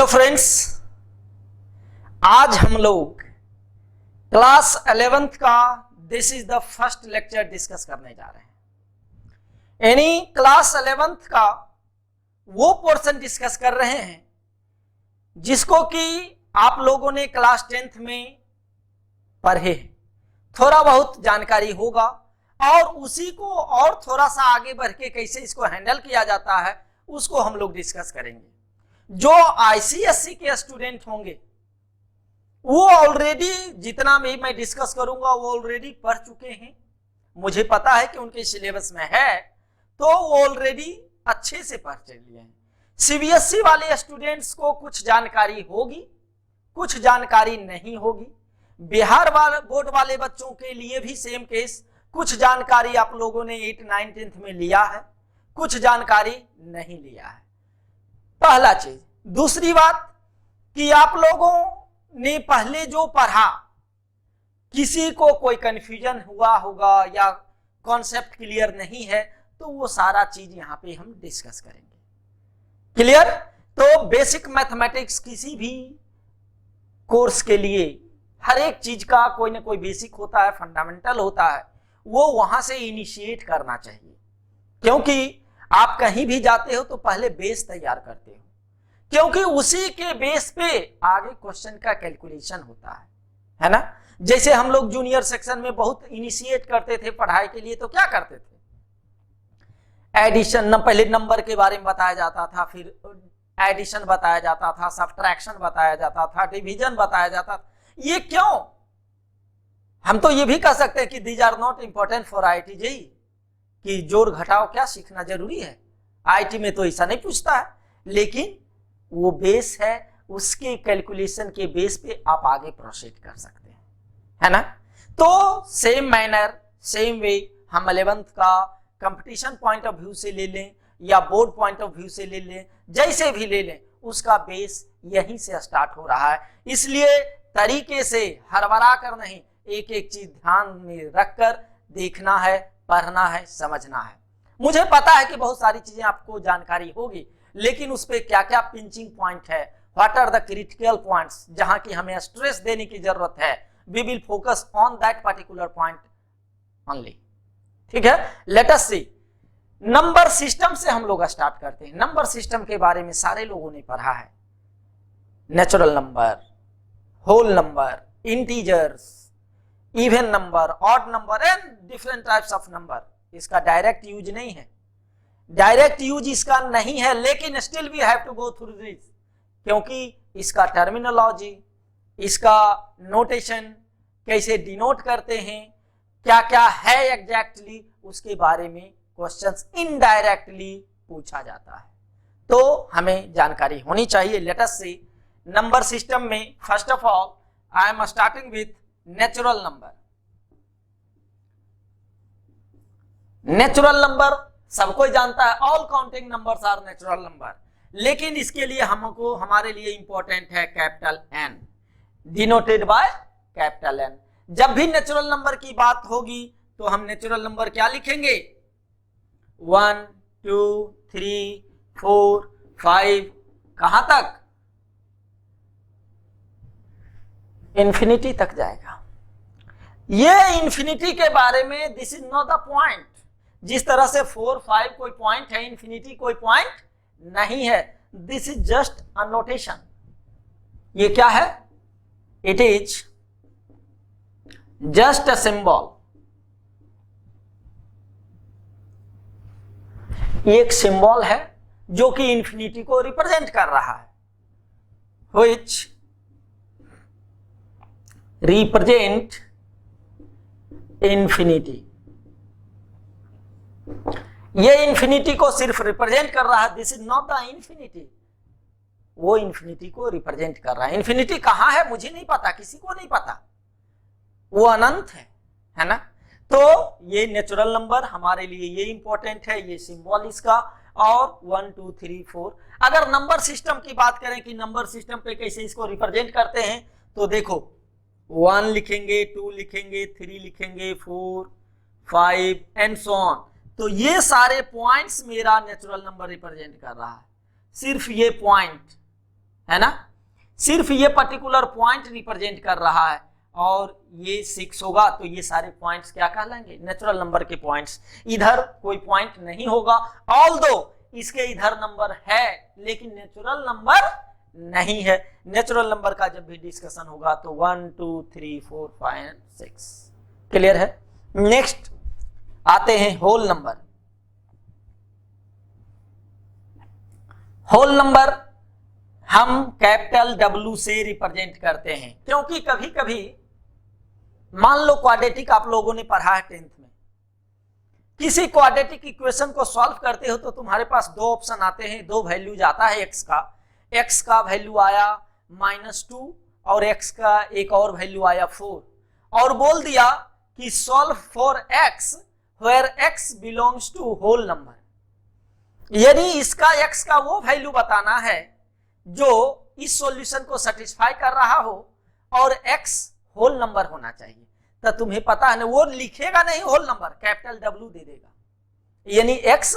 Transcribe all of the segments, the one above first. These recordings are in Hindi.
हेलो फ्रेंड्स, आज हम लोग क्लास 11th का this is the first lecture discuss करने जा रहे हैं। यानी क्लास 11th का वो पोर्शन डिस्कस कर रहे हैं जिसको कि आप लोगों ने क्लास 10th में पढ़े, थोड़ा बहुत जानकारी होगा और उसी को और थोड़ा सा आगे बढ़ के कैसे इसको हैंडल किया जाता है उसको हम लोग डिस्कस करेंगे। जो आईसीएससी के स्टूडेंट होंगे वो ऑलरेडी जितना भी मैं डिस्कस करूंगा वो ऑलरेडी पढ़ चुके हैं, मुझे पता है कि उनके सिलेबस में है तो वो ऑलरेडी अच्छे से पढ़ लिए हैं। सीबीएसई वाले स्टूडेंट्स को कुछ जानकारी होगी, कुछ जानकारी नहीं होगी। बिहार वाले बोर्ड वाले बच्चों के लिए भी सेम केस, कुछ जानकारी आप लोगों ने 8, 9, 10th में लिया है, कुछ जानकारी नहीं लिया है। पहला चीज। दूसरी बात कि आप लोगों ने पहले जो पढ़ा किसी को कोई कंफ्यूजन हुआ होगा या कॉन्सेप्ट क्लियर नहीं है तो वो सारा चीज यहां पे हम डिस्कस करेंगे। क्लियर? तो बेसिक मैथमेटिक्स किसी भी कोर्स के लिए हर एक चीज का कोई ना कोई बेसिक होता है, फंडामेंटल होता है, वो वहां से इनिशिएट करना चाहिए। क्योंकि आप कहीं भी जाते हो तो पहले बेस तैयार करते हो, क्योंकि उसी के बेस पे आगे क्वेश्चन का कैलकुलेशन होता है ना। जैसे हम लोग जूनियर सेक्शन में बहुत इनिशिएट करते थे पढ़ाई के लिए, तो क्या करते थे? एडिशन, पहले नंबर के बारे में बताया जाता था, फिर एडिशन बताया जाता था, सब्ट्रैक्शन बताया जाता था, डिवीजन बताया जाता था। ये क्यों? हम तो ये भी कह सकते हैं कि these are not important for IIT JEE, कि जोड़ घटाओ क्या सीखना जरूरी है? आईआईटी में तो ऐसा नहीं पूछता है, लेकिन वो बेस है, उसके कैलकुलेशन के बेस पे आप आगे प्रोसीड कर सकते हैं, है ना। तो सेम मैनर, सेम वे हम 11th का कंपटीशन पॉइंट ऑफ व्यू से ले लें या बोर्ड पॉइंट ऑफ व्यू से ले लें, जैसे भी ले लें, उसका बेस यहीं से स्टार्ट हो रहा है। इसलिए तरीके से हड़बड़ा कर नहीं, एक एक चीज ध्यान में रखकर देखना है, पढ़ना है, समझना है। मुझे पता है कि बहुत सारी चीजें आपको जानकारी होगी, लेकिन उस पे क्या क्या पिंचिंग पॉइंट है, what are the critical points जहां की हमें स्ट्रेस देने की जरूरत है, we will focus on that particular point only. ठीक है, let us see. Number system से हम लोग स्टार्ट करते हैं। नंबर सिस्टम के बारे में सारे लोगों ने पढ़ा है। Natural number, whole number, integers, even number, odd number and different types of number. इसका डायरेक्ट यूज नहीं है, डायरेक्ट यूज इसका नहीं है, लेकिन still we have to go through this, क्योंकि इसका टर्मिनोलॉजी, इसका नोटेशन, कैसे डिनोट करते हैं, क्या क्या है एग्जैक्टली, उसके बारे में क्वेश्चंस इनडायरेक्टली पूछा जाता है, तो हमें जानकारी होनी चाहिए। Let us see number system में first of all I am starting with natural number. Natural number सबको जानता है, all counting numbers are natural number, लेकिन इसके लिए हमको, हमारे लिए इंपॉर्टेंट है capital N, denoted by capital N. जब भी नेचुरल नंबर की बात होगी तो हम नेचुरल नंबर क्या लिखेंगे? 1, 2, 3, 4, 5, कहां तक? इंफिनिटी तक जाएगा। ये इंफिनिटी के बारे में this is not the point. जिस तरह से 4, 5 कोई पॉइंट है, इंफिनिटी कोई पॉइंट नहीं है। This is just a notation. ये क्या है? It is just a symbol. एक सिंबल है जो कि इंफिनिटी को रिप्रेजेंट कर रहा है, व्हिच रिप्रेजेंट इंफिनिटी। ये इंफिनिटी को सिर्फ रिप्रेजेंट कर रहा है, this is not the infinity. वो इंफिनिटी को रिप्रेजेंट कर रहा है। इंफिनिटी कहां है मुझे नहीं पता, किसी को नहीं पता, वो अनंत है ना। तो ये नेचुरल नंबर हमारे लिए ये इंपॉर्टेंट है, ये सिंबल इसका। और 1, 2, 3, 4 अगर नंबर सिस्टम की बात करें कि नंबर सिस्टम पे कैसे इसको रिप्रेजेंट करते हैं, तो देखो 1 लिखेंगे, 2 लिखेंगे, 3 लिखेंगे, 4, 5 एंड सो ऑन। तो ये सारे पॉइंट्स मेरा नेचुरल नंबर रिप्रेजेंट कर रहा है, सिर्फ ये पॉइंट है ना, सिर्फ ये पर्टिकुलर पॉइंट रिप्रेजेंट कर रहा है और ये 6 होगा, तो ये सारे पॉइंट्स क्या कहलाएंगे, नेचुरल नंबर के पॉइंट्स। इधर कोई पॉइंट नहीं होगा, ऑल्दो इसके इधर नंबर है लेकिन नेचुरल नंबर नहीं है। नेचुरल नंबर का जब भी डिस्कशन होगा तो 1 2 3 4 5 6 क्लियर है। नेक्स्ट आते हैं होल नंबर। होल नंबर हम कैपिटल W से रिप्रेजेंट करते हैं, क्योंकि कभी कभी मान लो क्वाड्रेटिक आप लोगों ने पढ़ा है 10th में, किसी क्वाड्रेटिक इक्वेशन को सॉल्व करते हो तो तुम्हारे पास दो ऑप्शन आते हैं, दो वैल्यूज आता है x का वैल्यू आया -2 और x का एक और वैल्यू आया 4, और बोल दिया कि solve for x where x belongs to whole number, यानी इसका x का वो वैल्यू बताना है जो इस सॉल्यूशन को सेटिस्फाई कर रहा हो और x होल नंबर होना चाहिए। तो तुम्हें पता है ना, वो लिखेगा नहीं होल नंबर, कैपिटल W दे देगा, यानी x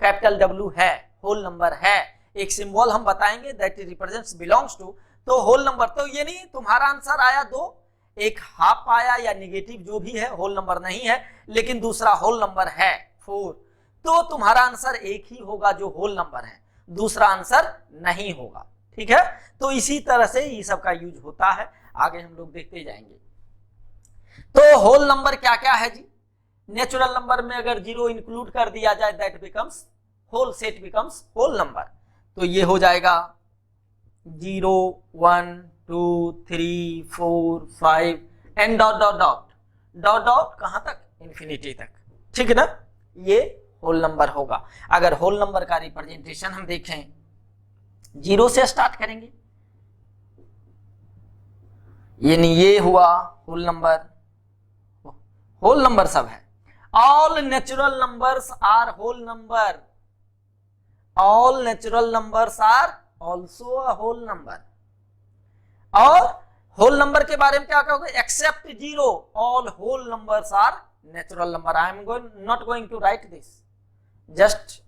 कैपिटल W है, होल नंबर है, एक सिंबल हम बताएंगे दैट रिप्रेजेंट्स बिलोंग्स टू, तो होल नंबर। तो यानी तुम्हारा आंसर आया 2, एक हाफ आया या निगेटिव जो भी है, होल नंबर नहीं है, लेकिन दूसरा होल नंबर है 4, तो तुम्हारा आंसर एक ही होगा जो होल नंबर है, दूसरा आंसर नहीं होगा। ठीक है, तो इसी तरह से ये सब का यूज होता है, आगे हम लोग देखते जाएंगे। तो होल नंबर क्या क्या है जी, नेचुरल नंबर में अगर 0 इंक्लूड कर दिया जाए that becomes whole set becomes whole number, तो ये हो जाएगा 0 1 2 3 4 5 and dot dot dot dot dot कहां तक, इंफिनिटी तक। ठीक है ना, ये होल नंबर होगा। अगर होल नंबर का रिप्रेजेंटेशन हम देखें, 0 से स्टार्ट करेंगे, यानी ये हुआ होल नंबर, होल नंबर सब है। All natural numbers are whole number, all natural numbers are also a whole number. और होल नंबर के बारे में क्या कहोगे, except 0 all whole numbers are natural number. I am not going to write this, just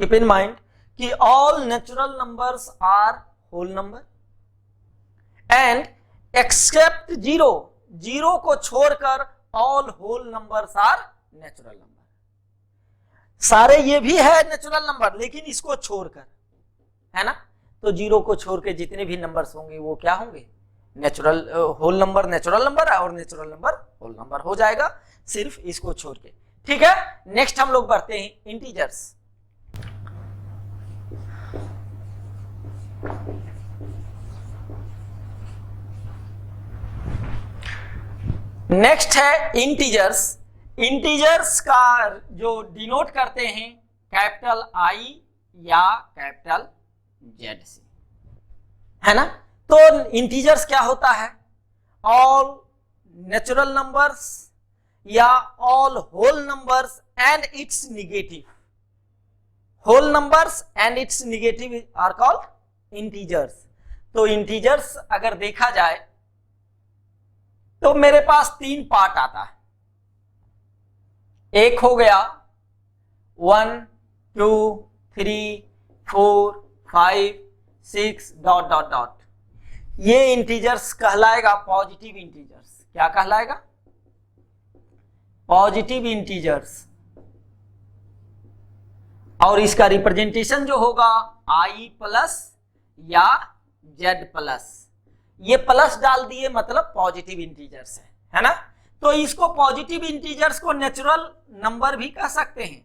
keep in mind कि all natural numbers are whole number and except 0, 0 को छोड़कर all whole numbers are natural number. सारे ये भी है नेचुरल नंबर लेकिन इसको छोड़कर, है ना, तो 0 को छोड़ के जितने भी नंबर्स होंगे वो क्या होंगे, natural whole number, natural number और नेचुरल नंबर होल नंबर हो जाएगा, सिर्फ इसको छोड़ के। ठीक है, नेक्स्ट हम लोग बढ़ते हैं इंटीजर्स। नेक्स्ट है इंटीजर्स। इंटीजर्स का जो डिनोट करते हैं कैपिटल I या कैपिटल Z से, है ना। तो इंटीजर्स क्या होता है, ऑल नेचुरल नंबर्स या all whole numbers and its negative, whole numbers and its negative are called integers. तो इंटीजर्स अगर देखा जाए तो मेरे पास 3 पार्ट आता है, एक हो गया 1 2 3 4 5 6 डॉट डॉट डॉट, ये इंटीजर्स कहलाएगा पॉजिटिव इंटीजर्स। क्या कहलाएगा, पॉजिटिव इंटीजर्स। और इसका रिप्रेजेंटेशन जो होगा I प्लस या Z प्लस, ये प्लस डाल दिए मतलब पॉजिटिव इंटीजर्स है ना। तो इसको पॉजिटिव इंटीजर्स को नेचुरल नंबर भी कह सकते हैं।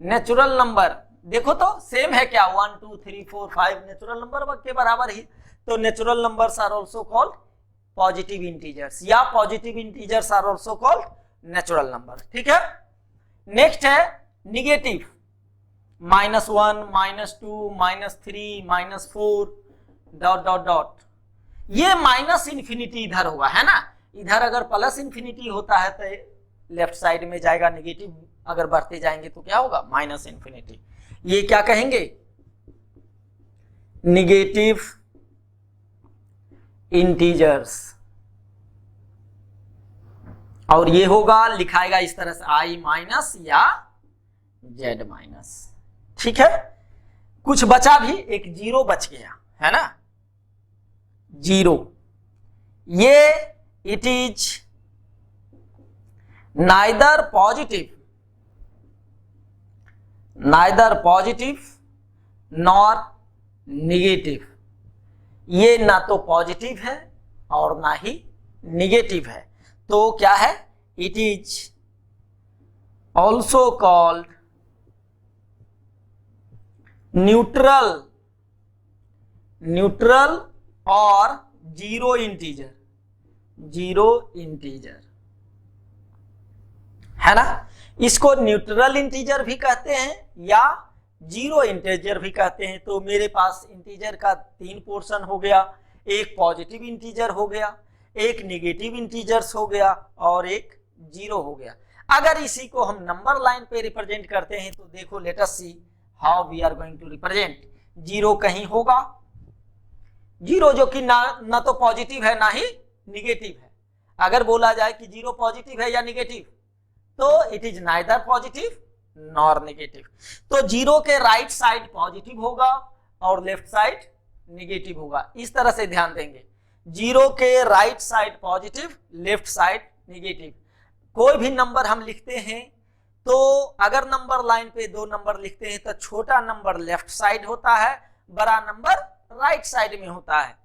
नेचुरल नंबर देखो तो सेम है क्या, 1 2 3 4 5 नेचुरल नंबर के बराबर ही, तो natural numbers are also called positive integers या positive integers are also called natural number. ठीक है, नेक्स्ट है निगेटिव, -1 -2 -3 -4 डॉट डॉट डॉट, ये माइनस इंफिनिटी इधर होगा, है ना। इधर अगर प्लस इंफिनिटी होता है तो लेफ्ट साइड में जाएगा, निगेटिव अगर बढ़ते जाएंगे तो क्या होगा, माइनस इंफिनिटी। ये क्या कहेंगे, निगेटिव इंटीजर्स। और ये होगा, लिखाएगा इस तरह से I माइनस या Z माइनस। ठीक है, कुछ बचा भी, एक 0 बच गया, है ना, जीरो, ये it is neither positive nor negative, ये ना तो पॉजिटिव है और ना ही निगेटिव है, तो क्या है, it is also called neutral और जीरो इंटीजर है ना। इसको न्यूट्रल इंटीजर भी कहते हैं या जीरो इंटीजर भी कहते हैं। तो मेरे पास इंटीजर का 3 पोर्शन हो गया, एक पॉजिटिव इंटीजर हो गया, एक निगेटिव इंटीजर्स हो गया और एक जीरो हो गया। अगर इसी को हम नंबर लाइन पे रिप्रेजेंट करते हैं तो देखो, let us see how we are going to represent. Zero कहीं होगा, जीरो जो कि ना तो पॉजिटिव है ना ही निगेटिव है। अगर बोला जाए कि जीरो पॉजिटिव है या निगेटिव, तो it is neither positive nor negative. तो जीरो के राइट साइड पॉजिटिव होगा और लेफ्ट साइड नेगेटिव होगा। इस तरह से ध्यान देंगे, जीरो के right side positive, left side negative. कोई भी नंबर हम लिखते हैं तो अगर नंबर लाइन पे 2 नंबर लिखते हैं तो छोटा नंबर लेफ्ट साइड होता है, बड़ा नंबर राइट साइड में होता है।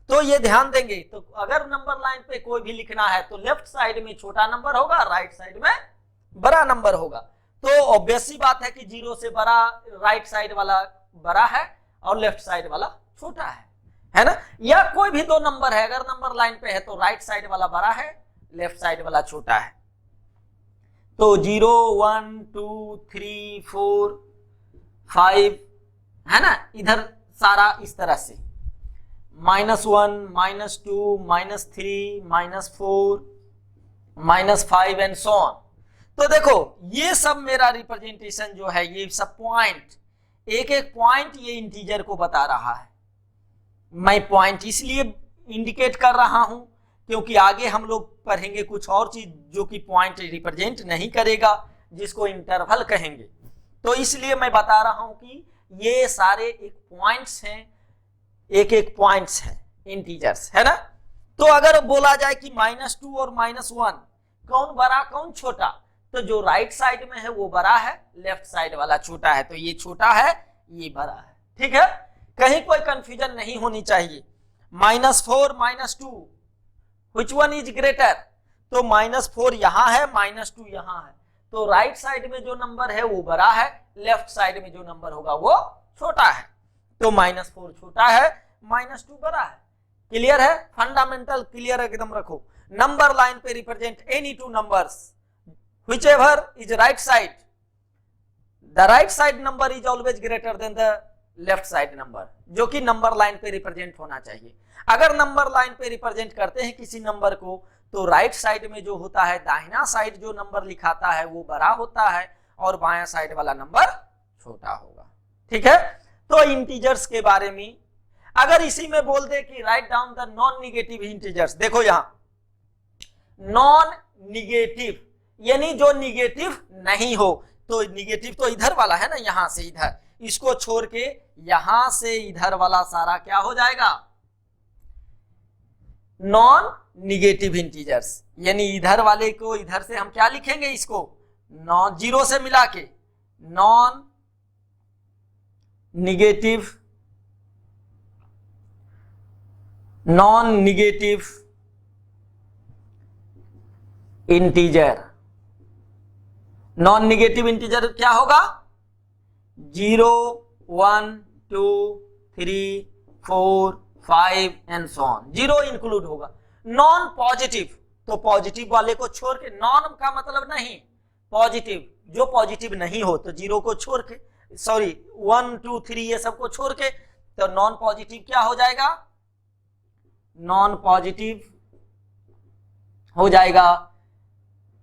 तो ये ध्यान देंगे। तो अगर नंबर लाइन पे कोई भी लिखना है तो लेफ्ट साइड में छोटा नंबर होगा, राइट साइड में बड़ा नंबर होगा। तो ऑब्वियस सी बात है कि जीरो से बड़ा राइट साइड वाला बड़ा है और लेफ्ट साइड वाला छोटा है ना। या कोई भी 2 नंबर है, अगर नंबर लाइन पे है तो राइट साइड वाला बड़ा है, लेफ्ट साइड वाला छोटा है। तो 0 1 2 3 4 5 है ना, इधर सारा इस तरह से -1 -2 -3 -4 -5 एंड सो ऑन। तो देखो ये सब मेरा रिप्रेजेंटेशन जो है, ये सब पॉइंट, एक एक पॉइंट ये इंटीजर को बता रहा है। मैं पॉइंट इसलिए इंडिकेट कर रहा हूं क्योंकि आगे हम लोग पढ़ेंगे कुछ और चीज जो कि पॉइंट रिप्रेजेंट नहीं करेगा, जिसको इंटरवल कहेंगे। तो इसलिए मैं बता रहा हूं कि ये सारे एक पॉइंट्स हैं, एक एक पॉइंट्स हैं, इंटीजर्स है ना। तो अगर बोला जाए कि -2 और -1 कौन बड़ा कौन छोटा, तो जो राइट साइड में है वो बड़ा है, लेफ्ट साइड वाला छोटा है। तो ये छोटा है, ये बड़ा है, ठीक है। कहीं कोई कंफ्यूजन नहीं होनी चाहिए। -4 -2 which one is greater? तो -4 यहां है, -2 यहां है। तो राइट साइड में जो नंबर है वो बड़ा है, लेफ्ट साइड में जो नंबर होगा वो छोटा है। तो -4 छोटा है, -2 बड़ा है। क्लियर है? फंडामेंटल क्लियर एकदम रखो। नंबर लाइन पे represent any 2 numbers whichever is right side, the right side number is always greater than the left side number, जो कि नंबर लाइन पे रिप्रेजेंट होना चाहिए। अगर नंबर लाइन पे रिप्रेजेंट करते हैं किसी नंबर को, तो राइट साइड में जो होता है, दाहिना साइड जो नंबर लिखाता है वो बड़ा होता है और बायां साइड वाला नंबर छोटा होगा, ठीक है। तो इंटीजर्स के बारे में अगर इसी में बोल दे कि write down the non negative integers, देखो यहां नॉन निगेटिव यानी जो निगेटिव नहीं हो। तो निगेटिव तो इधर वाला है ना, यहां से इधर, इसको छोड़ के यहां से इधर वाला सारा क्या हो जाएगा, नॉन निगेटिव इंटीजर्स। यानी इधर वाले को इधर से हम क्या लिखेंगे, इसको नॉन, जीरो से मिला के non negative integer. Non negative integer क्या होगा, 0 1 2 3 4 5 एंड सो ऑन, 0 इंक्लूड होगा। नॉन पॉजिटिव, तो पॉजिटिव वाले को छोड़ के, नॉन का मतलब नहीं, पॉजिटिव, जो पॉजिटिव नहीं हो तो 0 को छोड़ के, सॉरी 1 2 3 ये सब को छोड़ के, तो नॉन पॉजिटिव क्या हो जाएगा, नॉन पॉजिटिव हो जाएगा,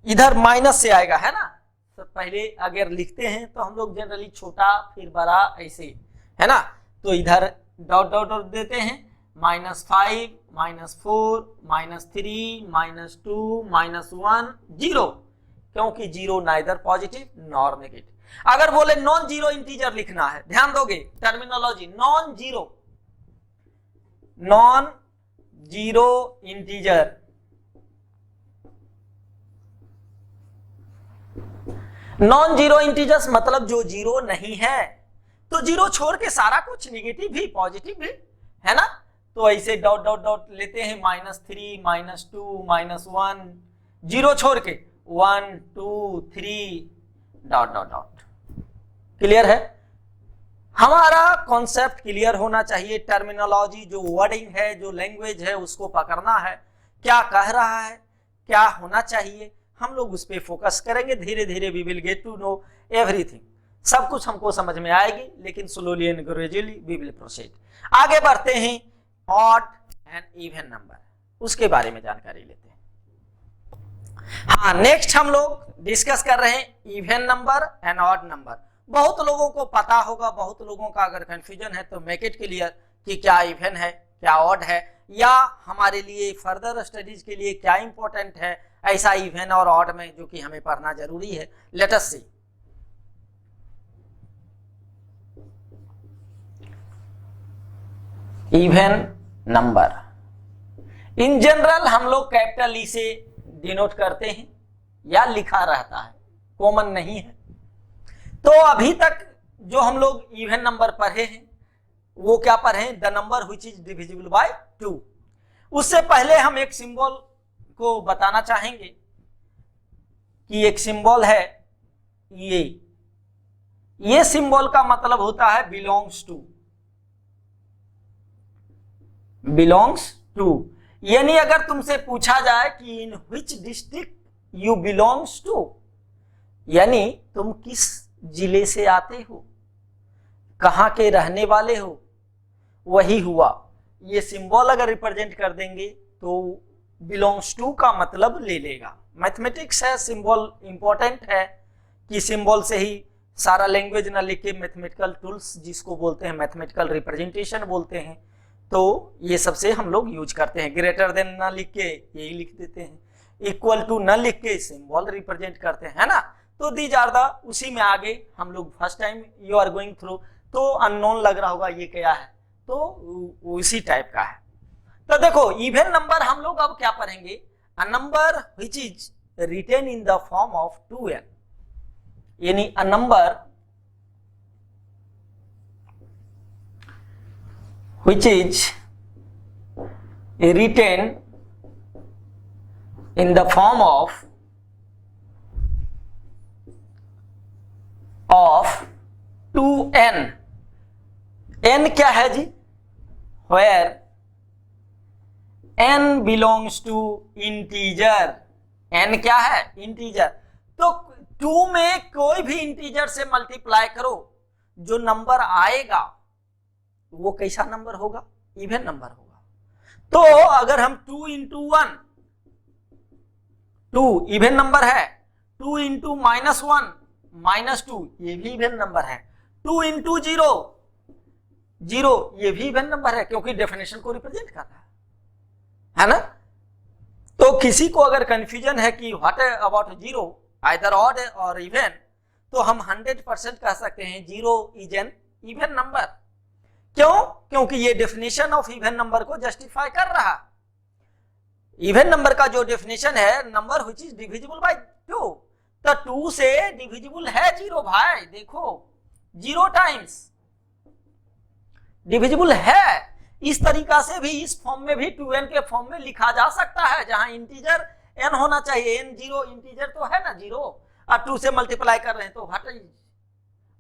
इधर माइनस से आएगा, है ना। तो पहले अगर लिखते हैं तो हम लोग जनरली छोटा फिर बड़ा ऐसे, है ना। तो इधर डॉट डॉट डॉट देते हैं, -5 -4 -3 -2 -1 0, क्योंकि 0 नाइदर पॉजिटिव नॉर नेगेटिव। अगर बोले नॉन जीरो इंटीजर लिखना है, ध्यान दोगे terminology, non zero integer, non zero integers मतलब जो जीरो नहीं है, तो जीरो छोड़ के सारा कुछ नेगेटिव भी पॉजिटिव भी है ना। तो ऐसे डॉट डॉट डॉट लेते हैं, -3 -2 -1, जीरो छोड़ के 1 2 3 डॉट डॉट डॉट। क्लियर है? हमारा कॉन्सेप्ट क्लियर होना चाहिए, टर्मिनोलॉजी जो वर्डिंग है, जो लैंग्वेज है, उसको पकड़ना है, क्या कह रहा है, क्या होना चाहिए, हम लोग उस पर फोकस करेंगे। धीरे धीरे we will get to know everything, सब कुछ हमको समझ में आएगी, लेकिन slowly and gradually we will proceed. आगे बढ़ते हैं, ऑड एंड इवन नंबर, उसके बारे में जानकारी लेते हैं। हाँ, नेक्स्ट हम लोग डिस्कस कर रहे हैं even number and odd number. बहुत लोगों को पता होगा, बहुत लोगों का अगर कंफ्यूजन है तो मेक इट क्लियर कि क्या इवन है, क्या ऑड है, या हमारे लिए फर्दर स्टडीज के लिए क्या इंपॉर्टेंट है ऐसा इवन और ऑड में, जो कि हमें पढ़ना जरूरी है। Let us see. Even number in general हम लोग कैपिटल ई से डिनोट करते हैं या लिखा रहता है, कॉमन नहीं है। तो अभी तक जो हम लोग इवन नंबर पढ़े हैं वो क्या पढ़े? The number which is divisible by 2। उससे पहले हम एक सिंबल को बताना चाहेंगे कि एक सिंबल है ये सिंबल का मतलब होता है बिलोंग्स टू। यानी अगर तुमसे पूछा जाए कि in which district you belongs to, यानी तुम किस जिले से आते हो, कहां के रहने वाले हो, वही हुआ। ये सिंबल अगर रिप्रेजेंट कर देंगे तो बिलोंग्स टू का मतलब ले लेगा। मैथमेटिक्स है, सिंबल इंपॉर्टेंट है कि सिंबल से ही सारा लैंग्वेज ना लिख के मैथमेटिकल टूल्स जिसको बोलते हैं मैथमेटिकल रिप्रेजेंटेशन बोलते हैं, तो ये सबसे हम लोग यूज करते हैं। ग्रेटर देन ना लिख के यही लिख देते हैं, इक्वल टू ना लिख के सिंबल रिप्रेजेंट करते हैं, है ना। तो दीज आर द, उसी में आगे हम लोग first time you are going through, तो अननोन लग रहा होगा ये क्या है, तो उसी टाइप का है। तो देखो इवन नंबर हम लोग अब क्या पढ़ेंगे? A number which is written in the form of 2n, यानी a number which is written in the form of 2n। n क्या है जी? where n belongs to integer। n क्या है? इंटीजर। तो 2 में कोई भी इंटीजर से मल्टीप्लाई करो, जो नंबर आएगा वो कैसा नंबर होगा? इवन नंबर होगा। तो अगर हम 2 इंटू 1, 2 इवन नंबर है, 2 इंटू -1 -2 ये भी इवन नंबर है, 2 इंटू 0 0 ये भी इवन नंबर है, क्योंकि डेफिनेशन को रिप्रेजेंट कर रहा है ना। तो किसी को अगर कंफ्यूजन है कि व्हाट अबाउट 0 आइदर ऑड और इवन, तो हम 100% कह सकते हैं 0 इज एन इवन नंबर। क्यों? क्योंकि ये डेफिनेशन ऑफ इवन नंबर को जस्टिफाई कर रहा। इवन नंबर का जो डेफिनेशन है, number which is divisible by 2, तो 2 से डिविजिबल है 0 भाई, देखो 0 टाइम्स डिविजिबल है। इस तरीका से भी इस फॉर्म में भी 2n के फॉर्म में लिखा जा सकता है, जहां इंटीजर n होना चाहिए, n 0 इंटीजर तो है ना 0, और 2 से मल्टीप्लाई कर रहे हैं तो what is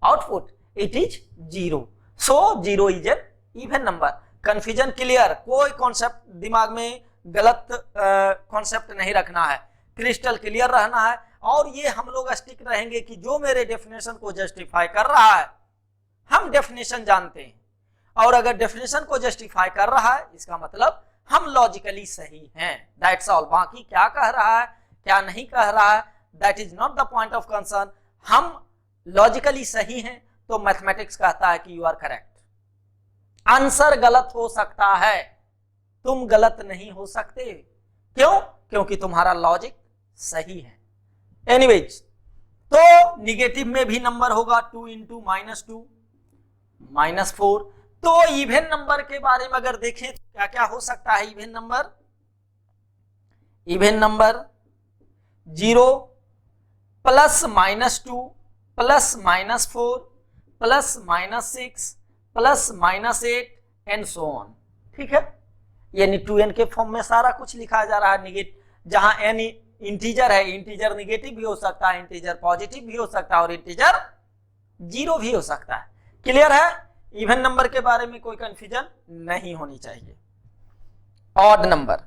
output? It is 0। So 0 is N even number. Confusion clear? कोई कॉन्सेप्ट दिमाग में गलत कॉन्सेप्ट नहीं रखना है, क्रिस्टल क्लियर रहना है। और ये हम लोग स्टिक रहेंगे कि जो मेरे डेफिनेशन को जस्टिफाई कर रहा है, हम डेफिनेशन जानते हैं, और अगर डेफिनेशन को जस्टिफाई कर रहा है इसका मतलब हम लॉजिकली सही हैं, दैट्स ऑल। बाकी क्या कह रहा है क्या नहीं कह रहा है, that is not the point of concern. हम लॉजिकली सही हैं तो मैथमेटिक्स कहता है कि यू आर करेक्ट। आंसर गलत हो सकता है, तुम गलत नहीं हो सकते। क्यों? क्योंकि तुम्हारा लॉजिक सही है। एनीवेज, तो निगेटिव में भी नंबर होगा 2 इंटू -2 -4, तो इवन नंबर के बारे में अगर देखें तो क्या क्या हो सकता है even number? Even number 0 plus -2 plus -4 plus -6 plus -8 and so on. ठीक है, यानी 2n के फॉर्म में सारा कुछ लिखा जा रहा है। निगेटिव जहां n इंटीजर है, इंटीजर निगेटिव भी हो सकता है, इंटीजर पॉजिटिव भी हो सकता है और इंटीजर 0 भी हो सकता है। क्लियर है? इवन नंबर के बारे में कोई कंफ्यूजन नहीं होनी चाहिए। Odd number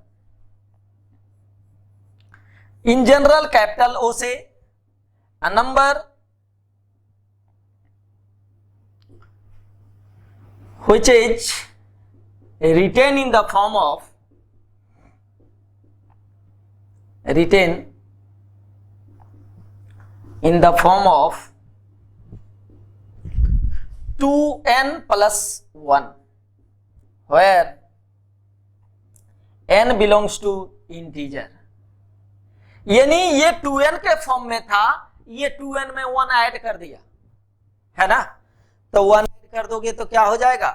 in general capital O से a number which is written in the form of 2n plus 1 where n belongs to integer। यानी ये 2n के फॉर्म में था, ये 2n में 1 ऐड कर दिया है ना, तो 1 ऐड कर दोगे तो क्या हो जाएगा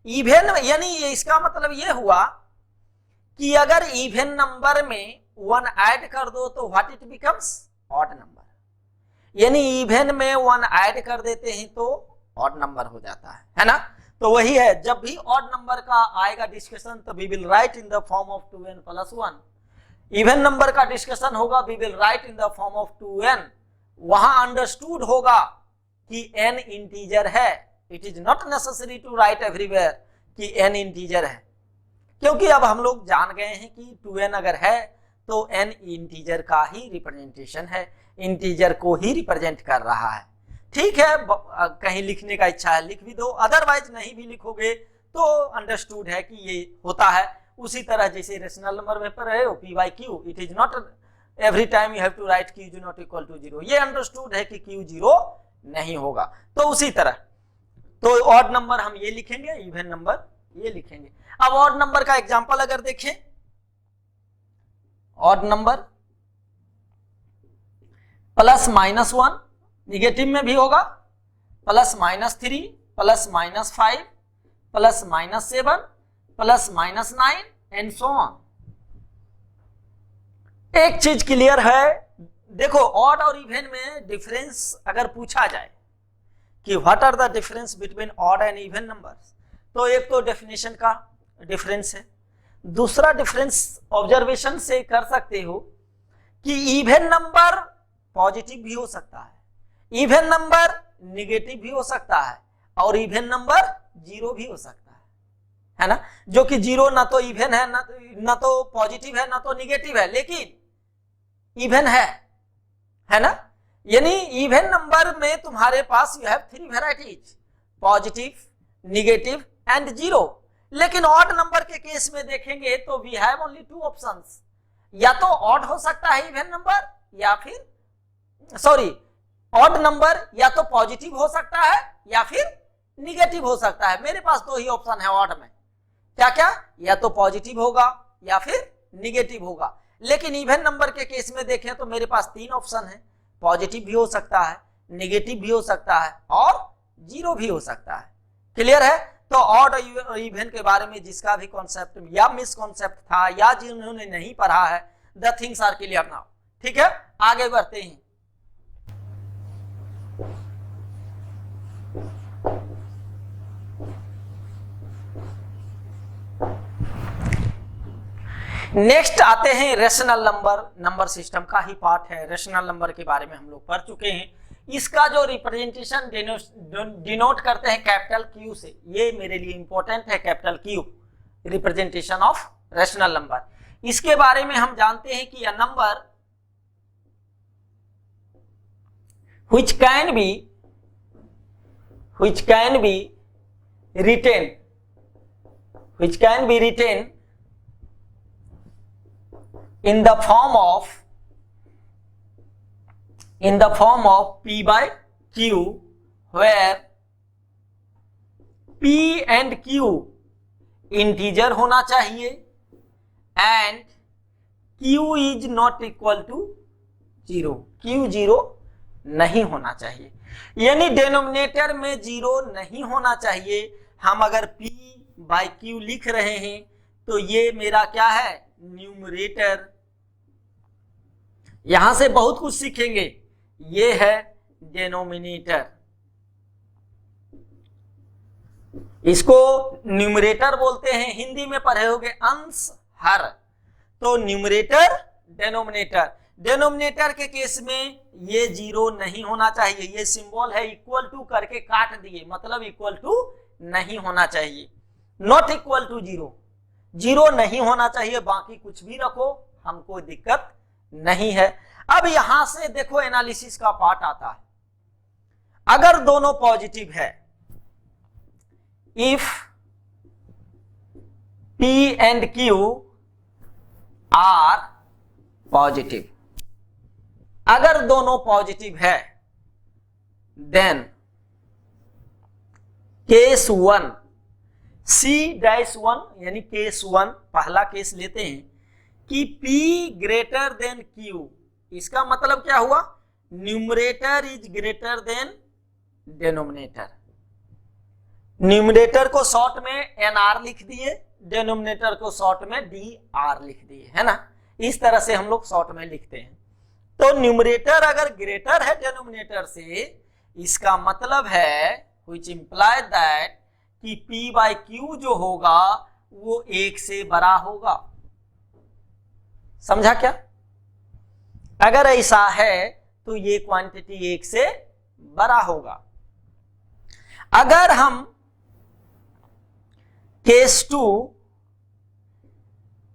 इवन। यानी ये इसका मतलब ये हुआ कि अगर इवन नंबर में 1 ऐड कर दो तो what it becomes odd number. यानी इवन में 1 ऐड कर देते हैं तो ऑड नंबर हो जाता है ना। तो वही है, जब भी ऑड नंबर का आएगा डिस्कशन तो we will write in the form of 2n plus 1। Even number का डिस्कशन होगा we will write in the form of 2n। वहां अंडरस्टूड होगा कि n इंटीजर है। It is not necessary to write everywhere कि n इंटीजर है, क्योंकि अब हम लोग जान गए हैं कि 2n अगर है तो n इंटीजर का ही रिप्रेजेंटेशन है, इंटीजर को ही रिप्रेजेंट कर रहा है। ठीक है, कहीं लिखने का इच्छा है लिख भी दो, अदरवाइज नहीं भी लिखोगे तो अंडरस्टूड है कि ये होता है। उसी तरह जैसे रेशनल नंबर में पढ़ रहे हो p by q, it is not every time you have to write q is not equal to 0। ये अंडरस्टूड है कि q 0 नहीं होगा। तो उसी तरह तो ऑड नंबर हम ये लिखेंगे, इवन नंबर ये लिखेंगे। अब ऑड नंबर का एग्जांपल अगर देखें, ऑड नंबर +-1 निगेटिव में भी होगा, +-3 +-5 +-7 +-9 एंड सो ऑन। एक चीज क्लियर है, देखो ऑड और इवन में डिफरेंस अगर पूछा जाए कि what are the difference between odd and even numbers, तो एक तो डेफिनेशन का डिफरेंस है, दूसरा डिफरेंस ऑब्जर्वेशन से कर सकते हो कि इवन नंबर पॉजिटिव भी हो सकता है, इवन नंबर निगेटिव भी हो सकता है और इवन नंबर 0 भी हो सकता है ना। जो कि 0 ना तो इवन है ना तो पॉजिटिव है ना तो निगेटिव है, लेकिन इवन है ना। यानी इवन नंबर में तुम्हारे पास you have 3 varieties, positive, negative and 0। लेकिन ऑड नंबर के केस में देखेंगे तो वी हैव ओनली 2 ऑप्शंस, या तो ऑड हो सकता है इवन नंबर या फिर ऑड नंबर या तो पॉजिटिव हो सकता है या फिर निगेटिव हो सकता है। मेरे पास 2 ही ऑप्शन है ऑड में, क्या क्या, या तो पॉजिटिव होगा या फिर निगेटिव होगा। लेकिन इवन नंबर के केस में देखें तो मेरे पास 3 ऑप्शन है, पॉजिटिव भी हो सकता है, निगेटिव भी हो सकता है और 0 भी हो सकता है। क्लियर है? तो ऑड और इवन के बारे में जिसका भी कॉन्सेप्ट या मिसकॉन्सेप्ट था या जिन्होंने नहीं पढ़ा है, the things are clear now. ठीक है, आगे बढ़ते हैं। नेक्स्ट आते हैं रेशनल नंबर। नंबर सिस्टम का ही पार्ट है, रेशनल नंबर के बारे में हम लोग पढ़ चुके हैं। इसका जो रिप्रेजेंटेशन डिनोट करते हैं कैपिटल Q से, ये मेरे लिए इंपॉर्टेंट है, capital Q representation of rational number. इसके बारे में हम जानते हैं कि अ number which can be written in the form of p by q, where p and q integer होना चाहिए and q is not equal to 0, q 0 नहीं होना चाहिए। यानी डिनोमिनेटर में 0 नहीं होना चाहिए, हम अगर P बाई Q लिख रहे हैं तो ये मेरा क्या है, न्यूमरेटर। यहां से बहुत कुछ सीखेंगे। ये है डेनोमिनेटर, इसको न्यूमरेटर बोलते हैं, हिंदी में पढ़े होगे अंश हर। तो न्यूमरेटर डेनोमिनेटर। डेनोमिनेटर के केस में ये जीरो नहीं होना चाहिए, ये सिंबल है इक्वल टू करके काट दिए, मतलब इक्वल टू नहीं होना चाहिए, not equal to zero. Zero नहीं होना चाहिए, बाकी कुछ भी रखो, हमको दिक्कत नहीं है। अब यहां से देखो एनालिसिस का पार्ट आता है। अगर दोनों पॉजिटिव है, if P and Q are positive, अगर दोनों पॉजिटिव है, देन केस 1 C-1 यानी केस 1, पहला केस लेते हैं कि P ग्रेटर देन Q। इसका मतलब क्या हुआ, numerator is greater than denominator. Numerator को शॉर्ट में NR लिख दिए, डेनोमिनेटर को शॉर्ट में DR लिख दिए, है ना। इस तरह से हम लोग शॉर्ट में लिखते हैं। तो न्यूमरेटर अगर ग्रेटर है डेनोमिनेटर से, इसका मतलब है व्हिच इंप्लाई दैट कि P बाई Q जो होगा वो 1 से बड़ा होगा। समझा क्या? अगर ऐसा है तो ये क्वांटिटी 1 से बड़ा होगा। अगर हम केस 2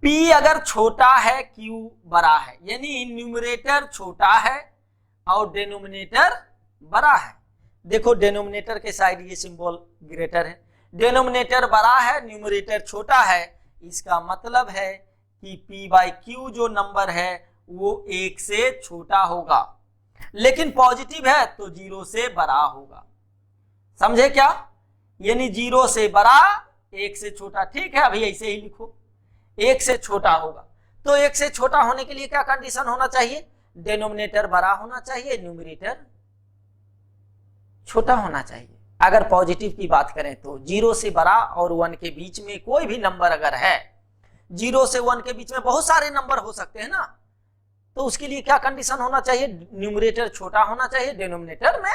P अगर छोटा है Q बड़ा है, यानी न्यूमरेटर छोटा है और डेनोमिनेटर बड़ा है। देखो डेनोमिनेटर के साइड ये सिंबल ग्रेटर है, डेनोमिनेटर बड़ा है, न्यूमरेटर छोटा है, इसका मतलब है कि P बाई Q जो नंबर है वो 1 से छोटा होगा, लेकिन पॉजिटिव है तो 0 से बड़ा होगा। समझे क्या? यानी 0 से बड़ा 1 से छोटा। ठीक है, अभी ऐसे ही लिखो, 1 से छोटा होगा। तो 1 से छोटा होने के लिए क्या कंडीशन होना चाहिए, डेनोमिनेटर बड़ा होना चाहिए, न्यूमरेटर छोटा होना चाहिए। अगर पॉजिटिव की बात करें तो 0 से बड़ा और 1 के बीच में कोई भी नंबर अगर है, 0 से 1 के बीच में बहुत सारे नंबर हो सकते हैं ना, तो उसके लिए क्या कंडीशन होना चाहिए, न्यूमरेटर छोटा होना चाहिए, डेनोमिनेटर में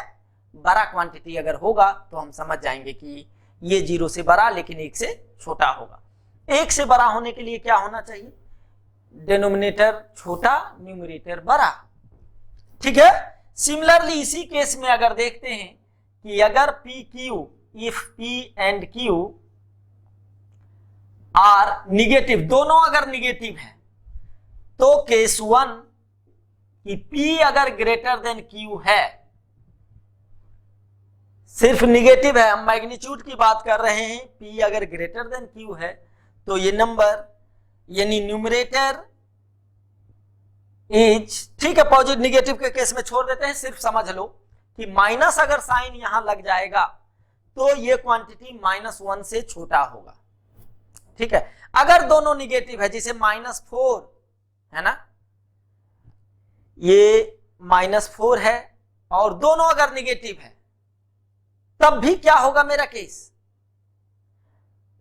बड़ा क्वांटिटी अगर होगा तो हम समझ जाएंगे कि ये 0 से बड़ा लेकिन 1 से छोटा होगा। 1 से बड़ा होने के लिए क्या होना चाहिए, डेनोमिनेटर छोटा, न्यूमरेटर बड़ा। ठीक है। सिमिलरली इसी केस में अगर देखते हैं कि अगर PQ, if P and Q are negative, दोनों अगर निगेटिव है, तो केस 1 कि P अगर ग्रेटर देन Q है, सिर्फ निगेटिव है, हम मैग्नीट्यूड की बात कर रहे हैं, P अगर ग्रेटर देन Q है तो ये नंबर यानी न्यूमरेटर इज, ठीक है, पॉजिटिव निगेटिव के केस में छोड़ देते हैं, सिर्फ समझ लो कि माइनस अगर साइन यहां लग जाएगा तो ये क्वांटिटी -1 से छोटा होगा। ठीक है। अगर दोनों निगेटिव है, जैसे -4 है ना, ये -4 है और दोनों अगर निगेटिव है, तब भी क्या होगा मेरा केस,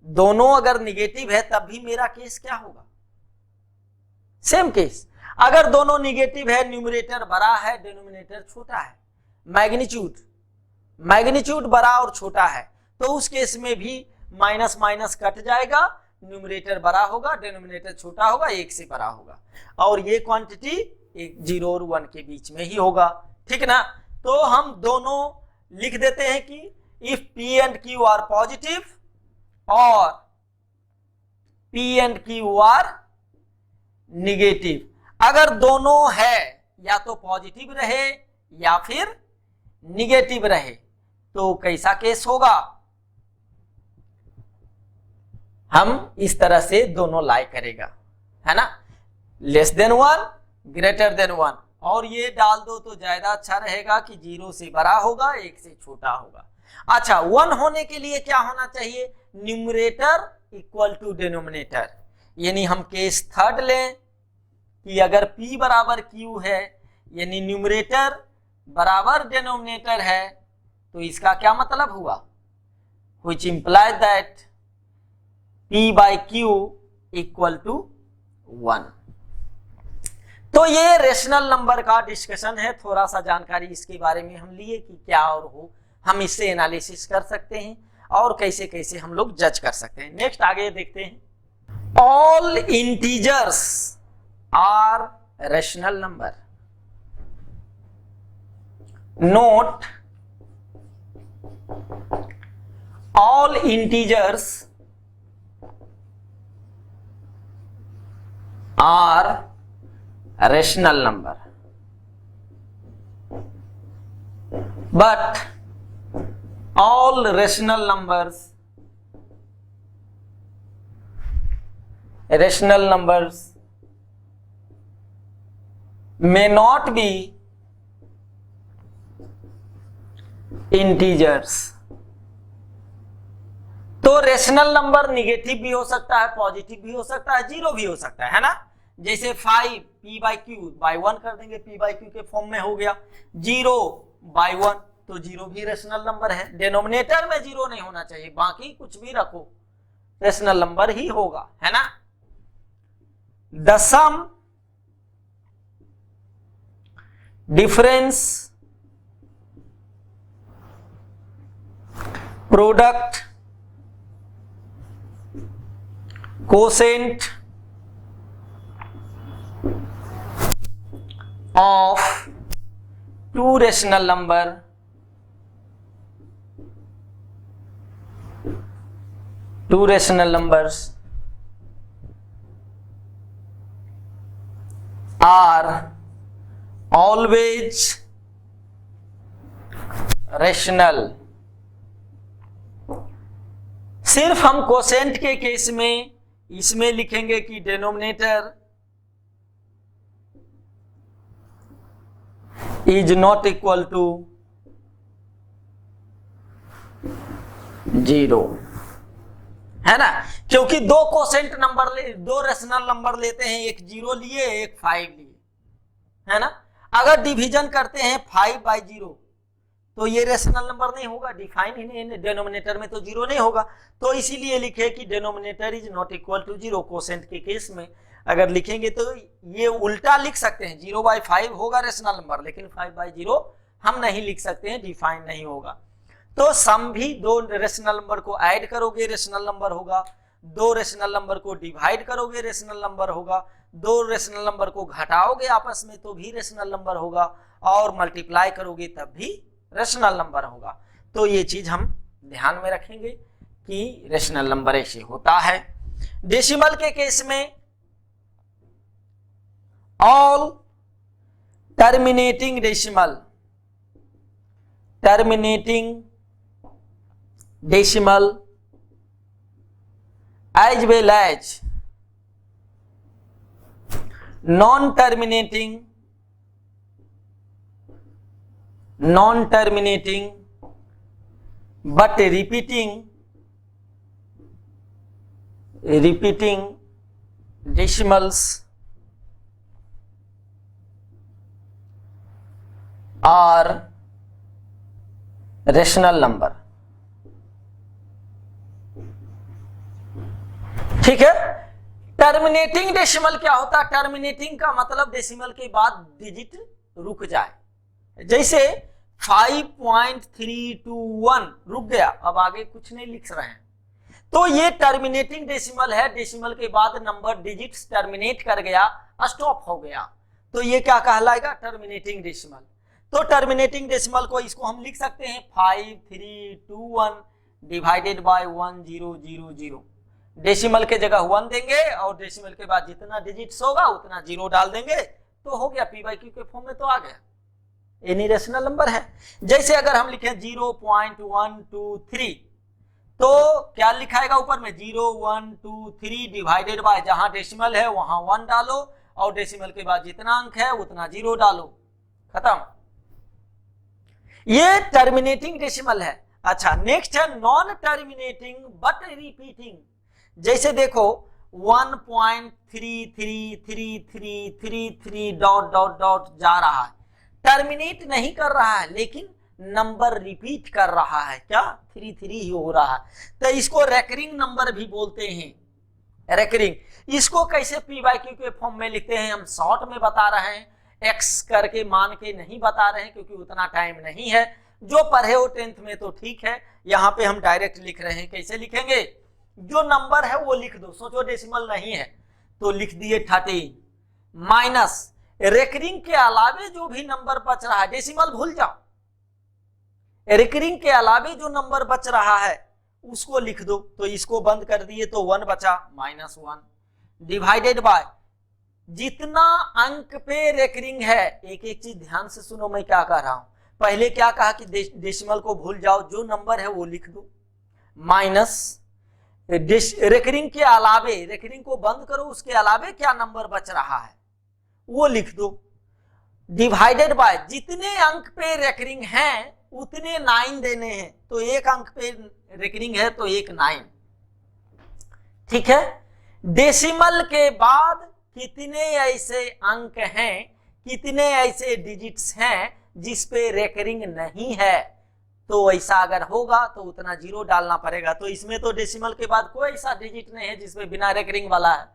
दोनों अगर निगेटिव है तब भी मेरा केस क्या होगा, सेम केस। अगर दोनों निगेटिव है, न्यूमरेटर बड़ा है, डिनोमिनेटर छोटा है, मैग्नीट्यूड बड़ा और छोटा है, तो उस केस में भी माइनस माइनस कट जाएगा, न्यूमरेटर बड़ा होगा, डिनोमिनेटर छोटा होगा, 1 से बड़ा होगा, और ये क्वांटिटी 0 और 1 के बीच में ही होगा। ठीक ना। तो हम दोनों लिख देते हैं कि if P and Q are positive और P and Q are negative, अगर दोनों है या तो पॉजिटिव रहे या फिर निगेटिव रहे तो कैसा केस होगा, हम इस तरह से दोनों लाई करेगा, है ना, लेस देन 1 ग्रेटर देन 1, और ये डाल दो तो ज्यादा अच्छा रहेगा कि 0 से बड़ा होगा, 1 से छोटा होगा। अच्छा, 1 होने के लिए क्या होना चाहिए, न्यूमरेटर इक्वल टू डिनोमिनेटर, यानी हम केस थर्ड लें कि अगर P बराबर Q है यानी न्यूमरेटर बराबर डिनोमिनेटर है, तो इसका क्या मतलब हुआ, which implies that P by Q equal to 1। तो ये रेशनल नंबर का डिस्कशन है, थोड़ा सा जानकारी इसके बारे में हम लिए कि क्या और हो, हम इससे एनालिसिस कर सकते हैं और कैसे कैसे हम लोग जज कर सकते हैं। नेक्स्ट आगे देखते हैं। All integers are rational number. Note, all integers are rational number, but all rational numbers may not be integers। तो रेशनल नंबर निगेटिव भी हो सकता है, पॉजिटिव भी हो सकता है, जीरो भी हो सकता है ना। जैसे 5 P by Q by 1 कर देंगे, P by Q के फॉर्म में हो गया। 0 by 1 तो जीरो भी रेशनल नंबर है। डिनोमिनेटर में जीरो नहीं होना चाहिए, बाकी कुछ भी रखो रेशनल नंबर ही होगा, है ना। The sum difference product quotient of two rational numbers are always rational। सिर्फ हम कोसेंट के केस में इसमें लिखेंगे कि denominator is not equal to 0, है ना। क्योंकि दो कोसेंट नंबर दो रेशनल नंबर लेते हैं, एक 0 लिए एक 5 लिए, है ना। अगर डिवीजन करते हैं 5 by 0 तो ये रेशनल नंबर नहीं होगा, डिफाइन ही नहीं, डिनोमिनेटर में तो 0 नहीं होगा। तो इसीलिए लिखे कि denominator is not equal to 0। Quotient के केस में अगर लिखेंगे तो ये उल्टा लिख सकते हैं, 0 by 5 होगा रेशनल नंबर, लेकिन 5 by 0 हम नहीं लिख सकते हैं, डिफाइन नहीं होगा। तो सम भी दो रेशनल नंबर को ऐड करोगे रेशनल नंबर होगा, दो रेशनल नंबर को डिवाइड करोगे रेशनल नंबर होगा, दो रेशनल नंबर को घटाओगे आपस में तो भी रेशनल नंबर होगा, और मल्टीप्लाई करोगे तब भी रेशनल नंबर होगा। तो ये चीज हम ध्यान में रखेंगे कि रेशनल नंबर ऐसे होता है। डेसिमल के केस में all terminating decimal as well as non terminating but repeating decimals are rational number। ठीक है। टर्मिनेटिंग डेसिमल क्या होता है? टर्मिनेटिंग का मतलब डेसिमल के बाद डिजिट रुक जाए, जैसे 5.321 रुक गया, अब आगे कुछ नहीं लिख रहे हैं, तो ये टर्मिनेटिंग डेसिमल है। डेसिमल के बाद नंबर डिजिट्स टर्मिनेट कर गया, स्टॉप हो गया, तो ये क्या कहलाएगा? Terminating decimal. तो टर्मिनेटिंग डेसिमल को इसको हम लिख सकते हैं 5321 डिवाइडेड बाय 1000। डेसिमल के जगह 1 देंगे और डेसिमल के बाद जितना डिजिट्स होगा उतना 0 डाल देंगे, तो हो गया, P by Q के फॉर्म में तो आ गया, एनी रेशनल नंबर है। जैसे अगर हम लिखें 0.123 तो क्या लिखाएगा ऊपर में? 0123 डिवाइडेड बाय, जहां डेसिमल है वहां 1 डालो और डेसिमल के बाद जितना अंक है उतना 0 डालो, खत्म। ये टर्मिनेटिंग डेसिमल है। अच्छा, नेक्स्ट है नॉन टर्मिनेटिंग बट रिपीटिंग। जैसे देखो 1.33333 डॉट डॉट डॉट जा रहा है, टर्मिनेट नहीं कर रहा है लेकिन नंबर रिपीट कर रहा है, क्या 3 ही हो रहा है, तो इसको रेकरिंग नंबर भी बोलते हैं। रेकरिंग, इसको कैसे पी बाई क्यू के फॉर्म में लिखते हैं, हम शॉर्ट में बता रहे हैं, एक्स करके मान के नहीं बता रहे हैं क्योंकि उतना टाइम नहीं है। जो पढ़े हो 10th में तो ठीक है, यहाँ पे हम डायरेक्ट लिख रहे हैं। कैसे लिखेंगे, जो नंबर है वो लिख दो, सोचो डेसिमल नहीं है तो लिख दिए 13 माइनस रेकरिंग के अलावे जो भी नंबर बच रहा है, डेसिमल भूल जाओ, रेकरिंग के अलावे जो नंबर बच रहा है उसको लिख दो। तो इसको बंद कर दिए तो 1 बचा, -1 डिवाइडेड बाय जितना अंक पे रेकरिंग है। एक एक चीज ध्यान से सुनो, मैं क्या कह रहा हूं। पहले क्या कहा कि डेसिमल को भूल जाओ, जो नंबर है वो लिख दो, माइनस रेकरिंग के अलावे, रेकरिंग को बंद करो, उसके अलावे क्या नंबर बच रहा है वो लिख दो, डिवाइडेड बाय जितने अंक पे रेकरिंग हैं उतने 9 देने हैं। तो एक अंक पे रेकरिंग है तो एक 9, ठीक है। डेसिमल के बाद कितने ऐसे अंक हैं, कितने ऐसे डिजिट्स हैं जिस पे रेकरिंग नहीं है, तो ऐसा अगर होगा तो उतना 0 डालना पड़ेगा। तो इसमें तो डेसिमल के बाद कोई ऐसा डिजिट नहीं है जिसमें बिना रेकरिंग वाला है,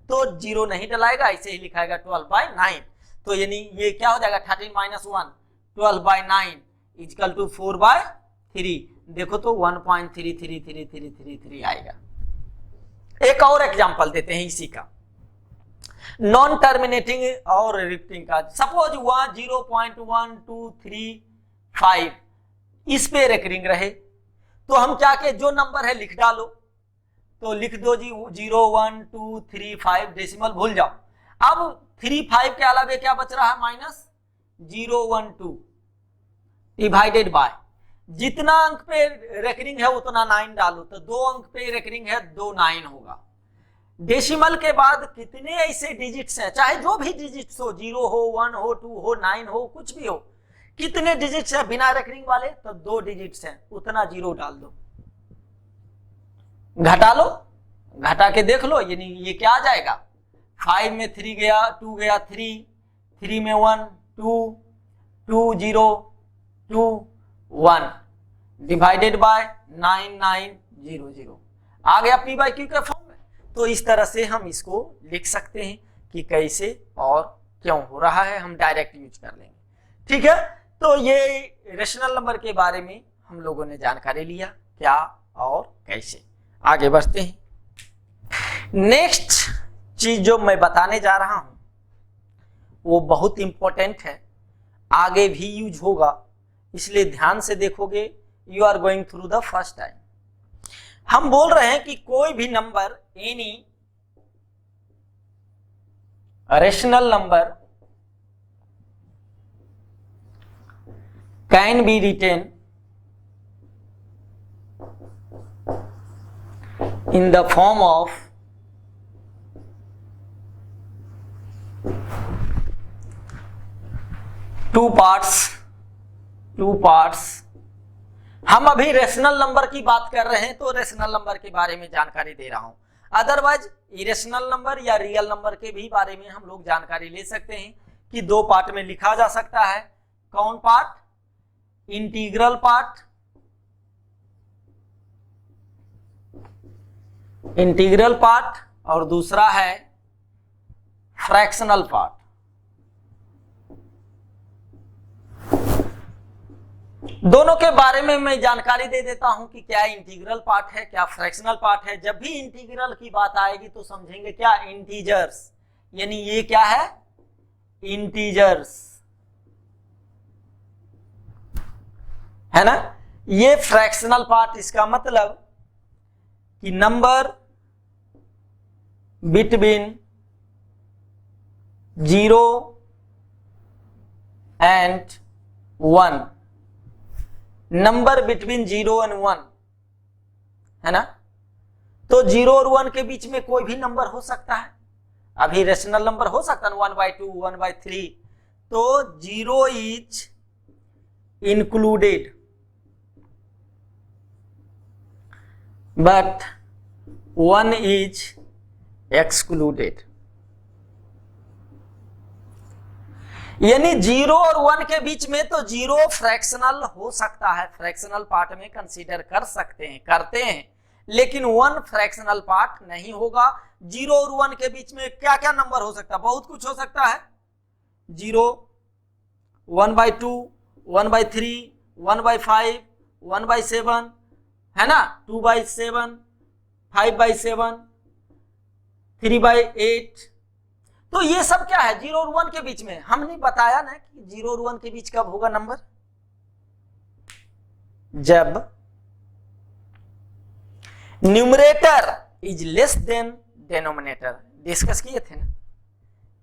तो 0 नहीं डलाएगा, ऐसे ही लिखाएगा 12/9। तो यानी ये क्या हो जाएगा, 13 - 1 12/9 इक्वल टू 4/3। देखो तो 1.333333 आएगा। एक और एग्जांपल देते हैं इसी का, नॉन टर्मिनेटिंग और रिपीटिंग का। सपोज हुआ 0.1235, इस पे रेकरिंग रहे तो हम क्या के, जो नंबर है लिख डालो, तो लिख दो जी 01235, डेसिमल भूल जाओ। अब 35 के अलावे क्या बच रहा है, -012 डिवाइडेड बाय जितना अंक पे रेकरिंग है उतना 9 डालो, तो 2 अंक पे रेकरिंग है 2 9 होगा। डेसिमल के बाद कितने ऐसे डिजिट्स हैं, चाहे जो भी डिजिट्स हो, 0 हो, 1 हो, 2 हो, 9 हो, कुछ भी हो, कितने डिजिट्स हैं बिना रेकरिंग वाले, तो 2 डिजिट्स हैं, उतना 0 डाल दो। घटा लो, घटा के देख लो, यानी ये क्या आ जाएगा, 5 में 3 गया, 2 गया 3, 3 में 1 2 2 0 2 1 डिवाइडेड बाय 9900 आ गया पी बाई क्यू के फॉर्म में। तो इस तरह से हम इसको लिख सकते हैं कि कैसे और क्यों हो रहा है, हम डायरेक्ट यूज कर लेंगे, ठीक है। तो ये रेशनल नंबर के बारे में हम लोगों ने जानकारी लिया, क्या और कैसे। आगे बढ़ते हैं। नेक्स्ट चीज जो मैं बताने जा रहा हूं वो बहुत इंपॉर्टेंट है, आगे भी यूज होगा, इसलिए ध्यान से देखोगे। You are going through the first time. हम बोल रहे हैं कि कोई भी नंबर, any rational number can be written in the form of two parts। हम अभी रेशनल नंबर की बात कर रहे हैं तो रेशनल नंबर के बारे में जानकारी दे रहा हूं। अदरवाइज इरेशनल नंबर या रियल नंबर के भी बारे में हम लोग जानकारी ले सकते हैं कि 2 पार्ट में लिखा जा सकता है। कौन part, integral part, integral part, और दूसरा है फ्रैक्शनल पार्ट। दोनों के बारे में मैं जानकारी दे देता हूं कि क्या इंटीग्रल पार्ट है, क्या फ्रैक्शनल पार्ट है। जब भी इंटीग्रल की बात आएगी तो समझेंगे क्या, इंटीजर्स, यानी ये क्या है, इंटीजर्स है ना। ये फ्रैक्शनल पार्ट, इसका मतलब कि number between 0 and 1, number between 0 and 1 है ना। तो 0 और 1 के बीच में कोई भी नंबर हो सकता है। अभी रेशनल नंबर हो सकता है 1/2 1/3, तो 0 is included but 1 is excluded। यानी 0 और 1 के बीच में तो 0 फ्रैक्शनल हो सकता है, फ्रैक्शनल पार्ट में कंसीडर कर सकते हैं, करते हैं, लेकिन 1 फ्रैक्शनल पार्ट नहीं होगा। 0 और 1 के बीच में क्या क्या नंबर हो सकता है? बहुत कुछ हो सकता है। 0, 1/2, 1/3, 1/5, 1/7, है ना, 2/7, 5/7, 3/8। तो ये सब क्या है? 0 और 1 के बीच में। हमने बताया ना कि 0 और 1 के बीच कब होगा नंबर? जब numerator is less than denominator. Discuss किए थे ना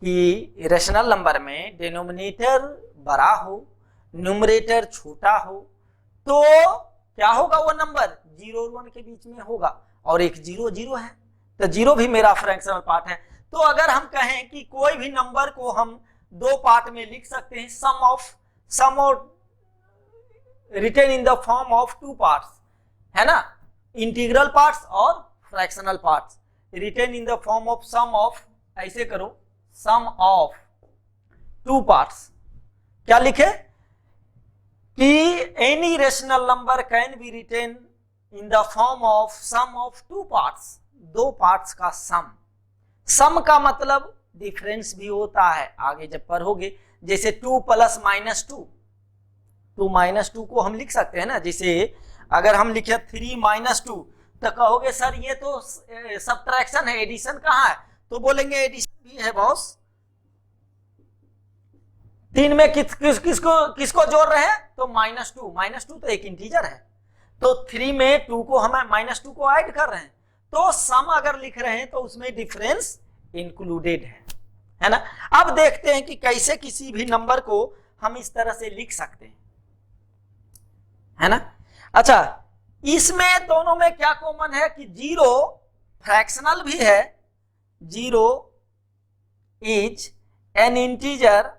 कि रेशनल नंबर में डेनोमिनेटर बड़ा हो, न्यूमरेटर छोटा हो, तो क्या होगा? वो नंबर 0 और 1 के बीच में होगा। और एक 0 0 है, तो 0 भी मेरा फ्रैक्शनल पार्ट है। तो अगर हम कहें कि कोई भी नंबर को हम 2 पार्ट में लिख सकते हैं, sum written in the form of 2 parts, है ना, इंटीग्रल पार्ट्स और fractional parts, written in the form of sum of, ऐसे करो, सम ऑफ 2 पार्ट्स। क्या लिखे कि any rational number can be written in the form of sum of 2 parts, 2 parts का सम का मतलब डिफरेंस भी होता है, आगे जब पढ़ोगे। जैसे 2 + -2, 2 - 2 को हम लिख सकते हैं ना। जैसे अगर हम लिखे 3 - 2, तो कहोगे सर ये तो सब्ट्रैक्शन है, एडिशन कहाँ है? तो बोलेंगे एडिशन भी है बॉस। 3 में किसको जोड़ रहे हैं? तो -2, -2 तो एक इंटीजर है, तो 3 में 2 को हम -2 को ऐड कर रहे हैं, तो सम अगर लिख रहे हैं तो उसमें डिफरेंस इंक्लूडेड है ना। अब देखते हैं कि कैसे किसी भी नंबर को हम इस तरह से लिख सकते हैं, है ना। अच्छा, इसमें दोनों में क्या कॉमन है कि 0 फ्रैक्शनल भी है, 0 is an integer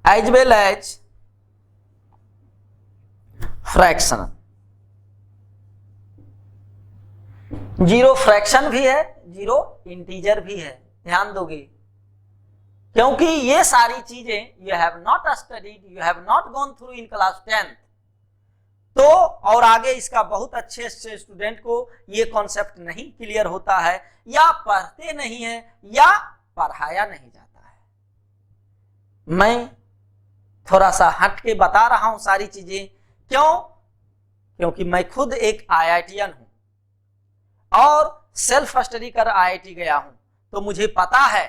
as well as fractional. 0 fraction भी है, 0 इंटीजर भी है। ध्यान दोगे, क्योंकि ये सारी चीजें you have not studied, you have not gone through in class 10th। तो और आगे इसका बहुत अच्छे से स्टूडेंट को ये कॉन्सेप्ट नहीं क्लियर होता है, या पढ़ते नहीं है, या पढ़ाया नहीं जाता है। मैं थोड़ा सा हट के बता रहा हूं सारी चीजें, क्यों? क्योंकि मैं खुद एक IITian हूं और सेल्फ स्टडी कर IIT गया हूं, तो मुझे पता है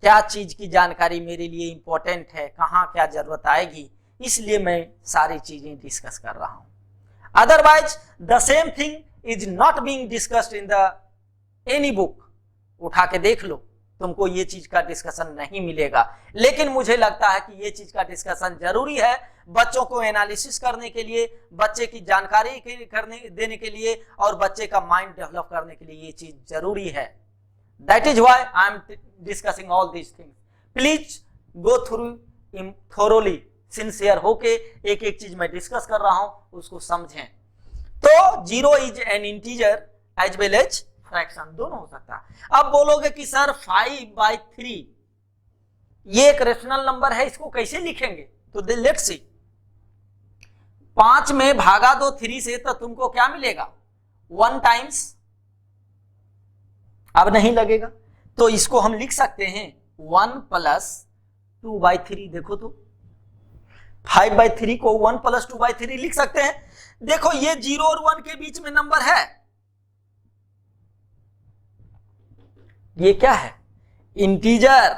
क्या चीज की जानकारी मेरे लिए इंपॉर्टेंट है, कहां क्या जरूरत आएगी, इसलिए मैं सारी चीजें डिस्कस कर रहा हूं। Otherwise the same thing is not being discussed in the any book. उठा के देख लो, तुमको ये चीज का डिस्कशन नहीं मिलेगा। लेकिन मुझे लगता है कि ये चीज का डिस्कशन जरूरी है बच्चों को एनालिसिस करने के लिए, बच्चे की जानकारी देने के लिए, और बच्चे का माइंड डेवलप करने के लिए ये चीज जरूरी है। That is why I am discussing all these things. Please go through thoroughly, sincere होके एक एक चीज मैं डिस्कस कर रहा हूं उसको समझें। तो 0 is an integer as well as fraction, दोनों हो सकता है। अब बोलोगे कि सर 5/3 ये एक रेशनल नंबर है, इसको कैसे लिखेंगे? तो लेट्स सी, 5 में भागा दो 3 से, तो तुमको क्या मिलेगा? 1 टाइम्स। अब नहीं लगेगा, तो इसको हम लिख सकते हैं 1 + 2/3। देखो तो 5/3 को 1 + 2/3 लिख सकते हैं। देखो ये 0 और 1 के बीच में नंबर है, ये क्या है? इंटीजर।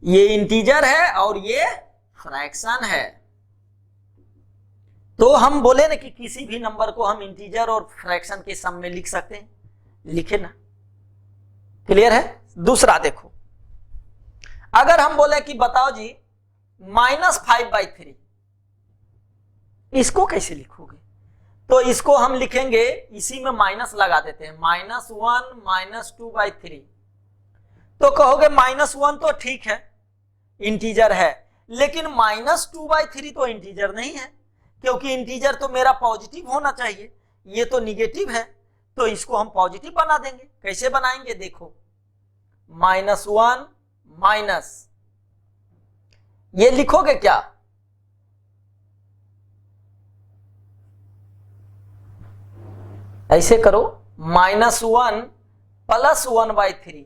ये इंटीजर है और ये फ्रैक्शन है। तो हम बोले ना कि किसी भी नंबर को हम इंटीजर और फ्रैक्शन के सम में लिख सकते हैं, लिखे ना। क्लियर है? दूसरा देखो, अगर हम बोले कि बताओ जी -5/3, इसको कैसे लिखोगे? तो इसको हम लिखेंगे, इसी में माइनस लगा देते हैं, -1 - 2/3। तो कहोगे -1 तो ठीक है, इंटीजर है, लेकिन -2/3 तो इंटीजर नहीं है, क्योंकि इंटीजर तो मेरा पॉजिटिव होना चाहिए, ये तो निगेटिव है। तो इसको हम पॉजिटिव बना देंगे। कैसे बनाएंगे? देखो, -1 माइनस, ये लिखोगे क्या? ऐसे करो, -1 प्लस 1/3,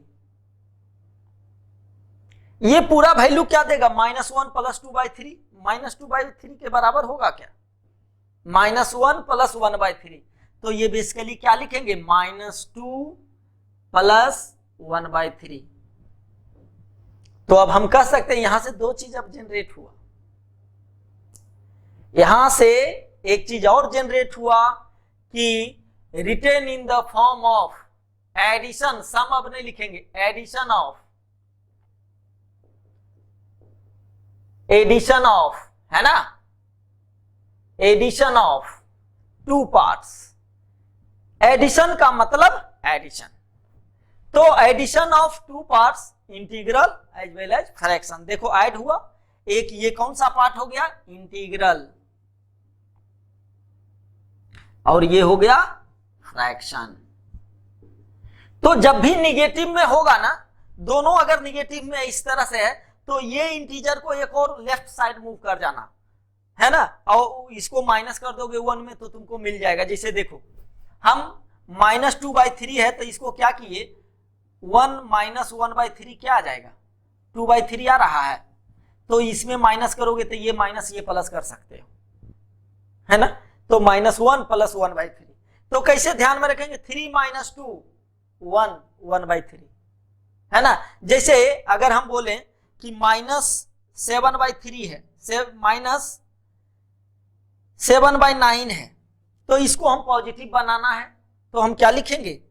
ये पूरा वैल्यू क्या देगा? -1 प्लस 2/3, -2/3 के बराबर होगा क्या? -1 प्लस 1/3, तो ये बेसिकली क्या लिखेंगे? -2 प्लस 1/3। तो अब हम कह सकते हैं यहां से दो चीज अब जनरेट हुआ, यहां से एक चीज और जनरेट हुआ कि written in the form of addition, sum अब नहीं लिखेंगे, एडिशन ऑफ, है ना, addition of two parts. Addition का मतलब एडिशन, तो addition of two parts integral as well as fraction. देखो ऐड हुआ, एक ये कौन सा पार्ट हो गया? इंटीग्रल, और ये हो गया फ्रैक्शन। तो जब भी निगेटिव में होगा ना, दोनों अगर निगेटिव में इस तरह से है, तो ये इंटीजर को एक और लेफ्ट साइड मूव कर जाना है ना, और इसको माइनस कर दोगे 1 में तो तुमको मिल जाएगा। जैसे देखो हम -2/3 है, तो इसको क्या किए, 1 माइनस 1/3 क्या आ जाएगा? 2/3 आ रहा है, तो इसमें माइनस करोगे तो ये माइनस ये प्लस कर सकते हो, है ना, तो -1 प्लस 1/3। तो कैसे ध्यान में रखेंगे? 3 - 2 1 1/3, है ना। जैसे अगर हम बोले कि -7/3 है, -7/9 है, तो इसको हम पॉजिटिव बनाना है, तो हम क्या लिखेंगे?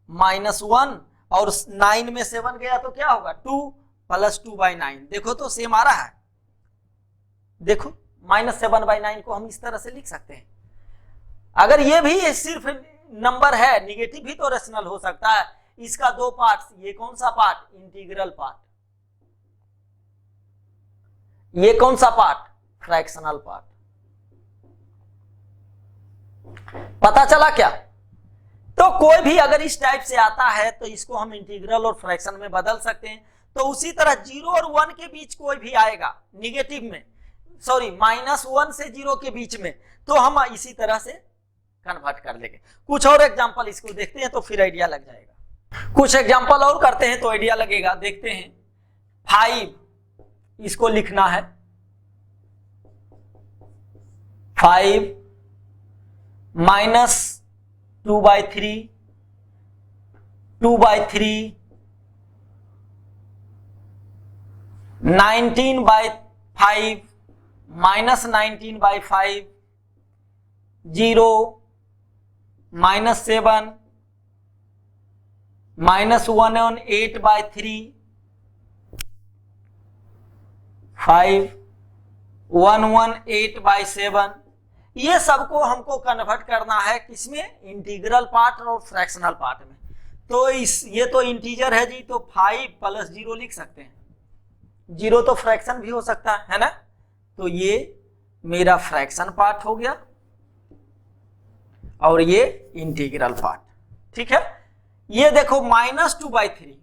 -1 और 9 में 7 गया तो क्या होगा? 2 प्लस 2/9। देखो तो सेम आ रहा है, देखो -7/9 को हम इस तरह से लिख सकते हैं। अगर ये भी सिर्फ नंबर है, निगेटिव भी तो रेशनल हो सकता है। इसका दो पार्ट्स, ये कौन सा पार्ट? इंटीग्रल पार्ट, ये कौन सा पार्ट? Fractional part. पता चला क्या? तो कोई भी अगर इस टाइप से आता है तो इसको हम इंटीग्रल और फ्रैक्शन में बदल सकते हैं। तो उसी तरह 0 और 1 के बीच कोई भी आएगा निगेटिव में, सॉरी -1 से 0 के बीच में, तो हम इसी तरह से कन्वर्ट कर लेंगे। कुछ और एग्जांपल इसको देखते हैं तो फिर आइडिया लग जाएगा। कुछ एग्जांपल और करते हैं तो आइडिया लगेगा। देखते हैं 5, इसको लिखना है 5 -2/3 2/3 19/5 -19/5 0 -7 -118/3 5 118/7। ये सबको हमको कन्वर्ट करना है किसमें? इंटीग्रल पार्ट और फ्रैक्शनल पार्ट में। तो ये तो इंटीजर है जी, तो 5 + 0 लिख सकते हैं। 0 तो फ्रैक्शन भी हो सकता है ना, तो ये मेरा फ्रैक्शन पार्ट हो गया और ये इंटीग्रल पार्ट। ठीक है, ये देखो -2/3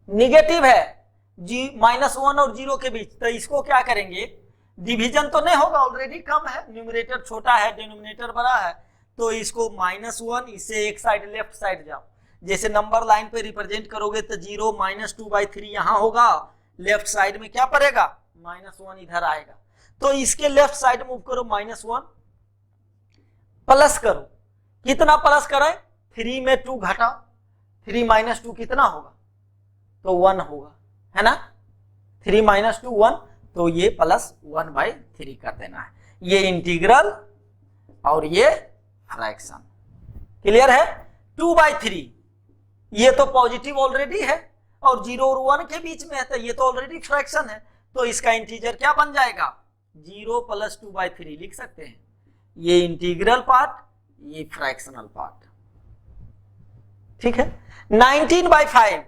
निगेटिव है, -1 और 0 के बीच, तो इसको क्या करेंगे? डिवीजन तो नहीं होगा, ऑलरेडी कम है, न्यूमरेटर छोटा है, डिनोमिनेटर बड़ा है, तो इसको -1, इससे एक साइड लेफ्ट साइड जाओ। जैसे नंबर लाइन पे रिप्रेजेंट करोगे तो 0 -2/3 यहां होगा, लेफ्ट साइड में क्या पड़ेगा? -1 इधर आएगा, तो इसके लेफ्ट साइड मूव करो, -1 प्लस करो। कितना प्लस करें? 3 में 2 घटाओ, 3 - 2 कितना होगा? तो 1 होगा, है ना। 3 - 2 1, तो ये +1/3 कर देना है। ये इंटीग्रल और ये फ्रैक्शन। क्लियर है? 2/3 ये तो पॉजिटिव ऑलरेडी है और 0 और 1 के बीच में है, तो ये तो ऑलरेडी फ्रैक्शन है, तो इसका इंटीजर क्या बन जाएगा? 0 + 2/3 लिख सकते हैं। ये इंटीग्रल पार्ट, ये फ्रैक्शनल पार्ट। ठीक है। 19/5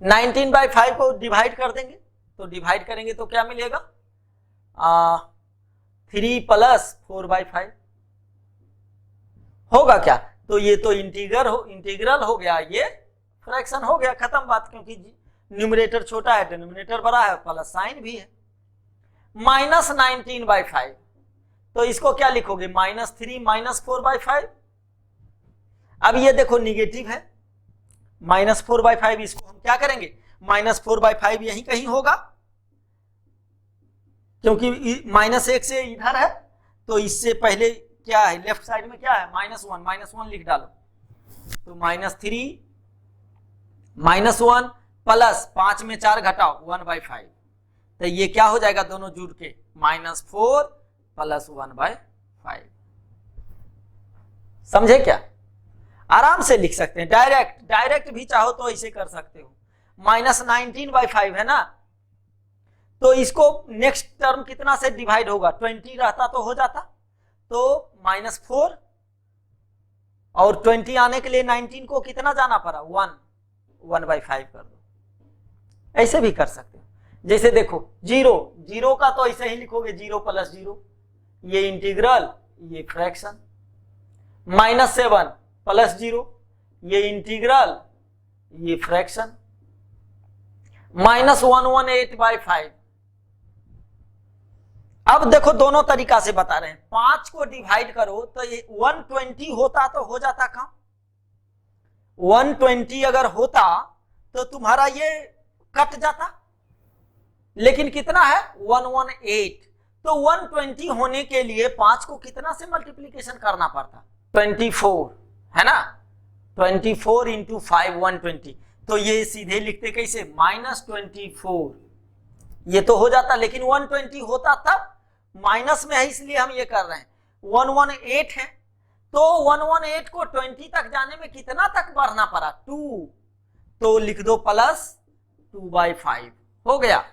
19/5 को डिवाइड कर देंगे, तो डिवाइड करेंगे तो क्या मिलेगा? 3 + 4/5 होगा क्या? तो ये तो इंटीग्रल हो गया, ये फ्रैक्शन हो गया, खत्म बात, क्योंकि न्यूमरेटर छोटा है डिनोमिनेटर बड़ा है, प्लस साइन भी है। -19/5, तो इसको क्या लिखोगे, -3 -4/5। अब ये देखो निगेटिव है, -4/5, इसको हम क्या करेंगे, -4/5 यही कहीं होगा, क्योंकि -1 से इधर है, तो इससे पहले क्या है, लेफ्ट साइड में क्या है, -1 लिख डालो, तो -3 -1 प्लस 5 में 4 घटाओ 1/5, तो ये क्या हो जाएगा, दोनों जुड़ के -4 प्लस 1/5। समझे क्या, आराम से लिख सकते हैं, डायरेक्ट भी चाहो तो ऐसे कर सकते हो। -19/5 है ना, तो इसको नेक्स्ट टर्म कितना से डिवाइड होगा, 20 रहता तो हो जाता, तो -4 और 20 आने के लिए 19 को कितना जाना पड़ा, 1/5 कर दो, ऐसे भी कर सकते हो। जैसे देखो 0 का तो ऐसे ही लिखोगे 0 + 0, ये इंटीग्रल, ये फ्रैक्शन, -7 + 0, ये इंटीग्रल, ये फ्रैक्शन, -118/5। अब देखो दोनों तरीका से बता रहे हैं, 5 को डिवाइड करो तो ये 120 होता तो हो जाता काम, 120 अगर होता तो तुम्हारा ये कट जाता, लेकिन कितना है 118, तो 120 होने के लिए 5 को कितना से मल्टीप्लीकेशन करना पड़ता, 24 है ना, 24 × 5 120, तो ये सीधे लिखते कैसे, -24, ये तो हो जाता, लेकिन 120 होता तब, माइनस में है इसलिए हम ये कर रहे हैं, 118 है, तो 118 को 20 तक जाने में कितना तक बढ़ना पड़ा, 2, तो लिख दो +2/5, हो गया।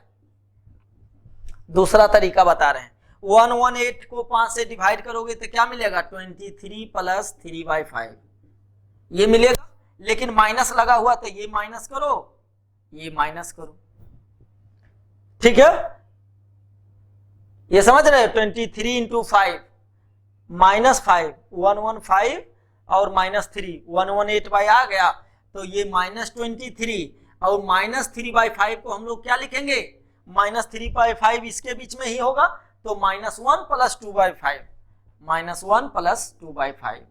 दूसरा तरीका बता रहे हैं, 118 को 5 से डिवाइड करोगे तो क्या मिलेगा, 23 + 3/5, ये मिलेगा, लेकिन माइनस लगा हुआ तो ये माइनस करो, ये माइनस करो, ठीक है, ये समझ रहे हो, 23 × 5 -5 115 और -3 118 आ गया, तो ये -23 और -3/5 को हम लोग क्या लिखेंगे, -3/5 इसके बीच में ही होगा, तो -1 + 2/5, -1 + 2/5,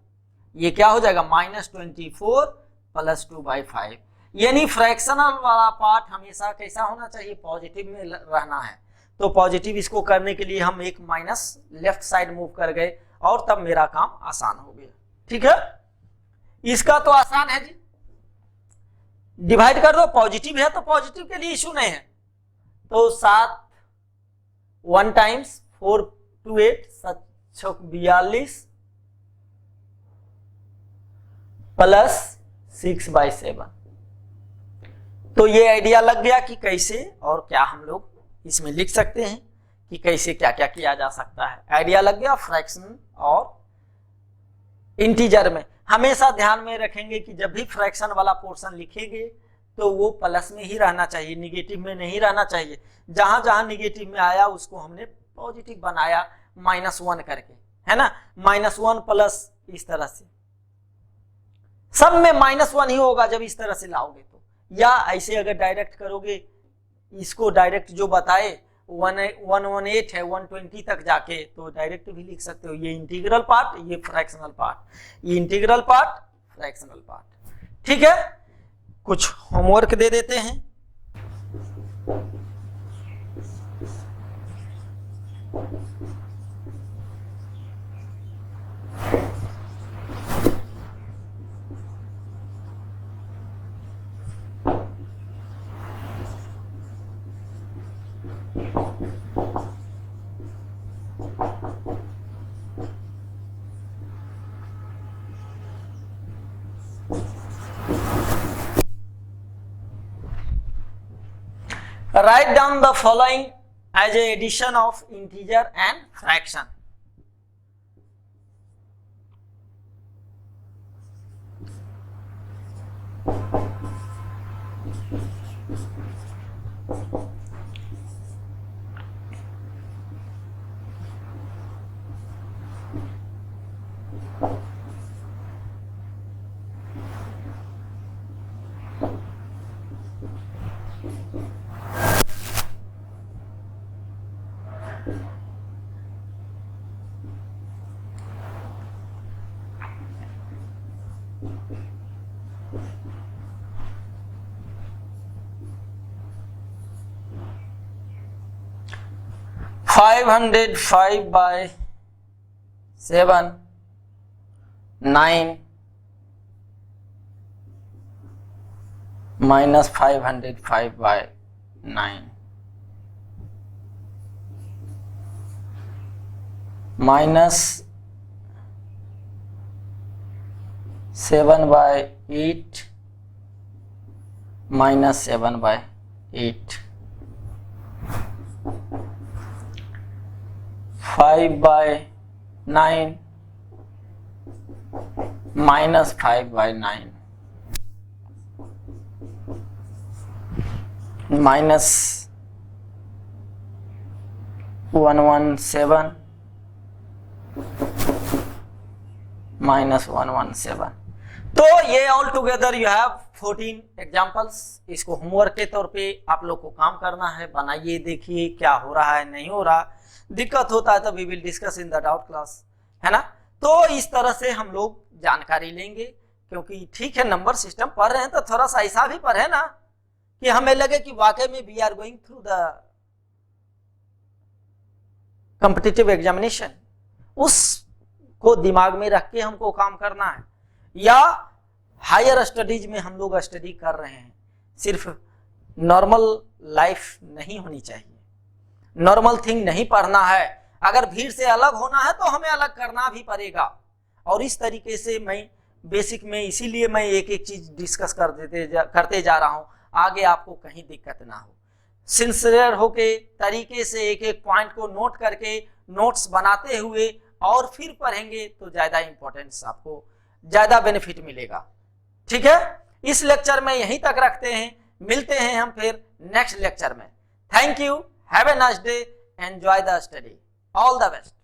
ये क्या हो जाएगा, -24 + 2/5। यानी फ्रैक्शनल वाला पार्ट हमेशा कैसा होना चाहिए, पॉजिटिव में रहना है, तो पॉजिटिव इसको करने के लिए हम एक माइनस लेफ्ट साइड मूव कर गए, और तब मेरा काम आसान हो गया, ठीक है। इसका तो आसान है जी, डिवाइड कर दो, पॉजिटिव है तो पॉजिटिव के लिए इशू नहीं है, तो 7 1 टाइम्स 4 2 8 7 42 प्लस 6/7, तो ये आइडिया लग गया कि कैसे और क्या हम लोग इसमें लिख सकते हैं, कि कैसे क्या क्या किया जा सकता है, आइडिया लग गया। फ्रैक्शन और इंटीजर में हमेशा ध्यान में रखेंगे कि जब भी फ्रैक्शन वाला पोर्शन लिखेंगे तो वो प्लस में ही रहना चाहिए, निगेटिव में नहीं रहना चाहिए, जहां जहां निगेटिव में आया उसको हमने पॉजिटिव बनाया -1 करके, है ना, -1 प्लस इस तरह से, सब में -1 ही होगा जब इस तरह से लाओगे तो, या ऐसे अगर डायरेक्ट करोगे, इसको डायरेक्ट जो बताए 118 है 120 तक जाके, तो डायरेक्ट भी लिख सकते हो, ये इंटीग्रल पार्ट, ये फ्रैक्शनल पार्ट, ये इंटीग्रल पार्ट, फ्रैक्शनल पार्ट, ठीक है। कुछ होमवर्क दे देते हैं, write down the following as a addition of integer and fraction. 505 by 7 9 minus 505 by 9 minus 7 by 8 minus 7 by 8 5 by 9 minus 5 by 9 minus 117 minus 117। तो ये all together you have 14 examples. इसको होमवर्क के तौर पे आप लोग को काम करना है, बनाइए, देखिए क्या हो रहा है नहीं हो रहा, दिक्कत होता है तो we will discuss in the doubt class, है ना। तो इस तरह से हम लोग जानकारी लेंगे, क्योंकि ठीक है नंबर सिस्टम पढ़ रहे हैं तो थोड़ा सा ऐसा भी पढ़े ना कि हमें लगे कि वाकई में we are going through the competitive examination, उसको दिमाग में रख के हमको काम करना है। या हायर स्टडीज में हम लोग स्टडी कर रहे हैं, सिर्फ नॉर्मल लाइफ नहीं होनी चाहिए, नॉर्मल थिंग नहीं पढ़ना है। अगर भीड़ से अलग होना है तो हमें अलग करना भी पड़ेगा। और इस तरीके से मैं बेसिक में इसीलिए मैं एक एक चीज डिस्कस करते जा रहा हूं, आगे आपको कहीं दिक्कत ना हो। सिंसियर होके तरीके से एक एक पॉइंट को नोट करके नोट्स बनाते हुए और फिर पढ़ेंगे तो ज्यादा इंपॉर्टेंस, आपको ज्यादा बेनिफिट मिलेगा। ठीक है, इस लेक्चर में यहीं तक रखते हैं, मिलते हैं हम फिर नेक्स्ट लेक्चर में। Thank you, have a nice day, enjoy the study, all the best.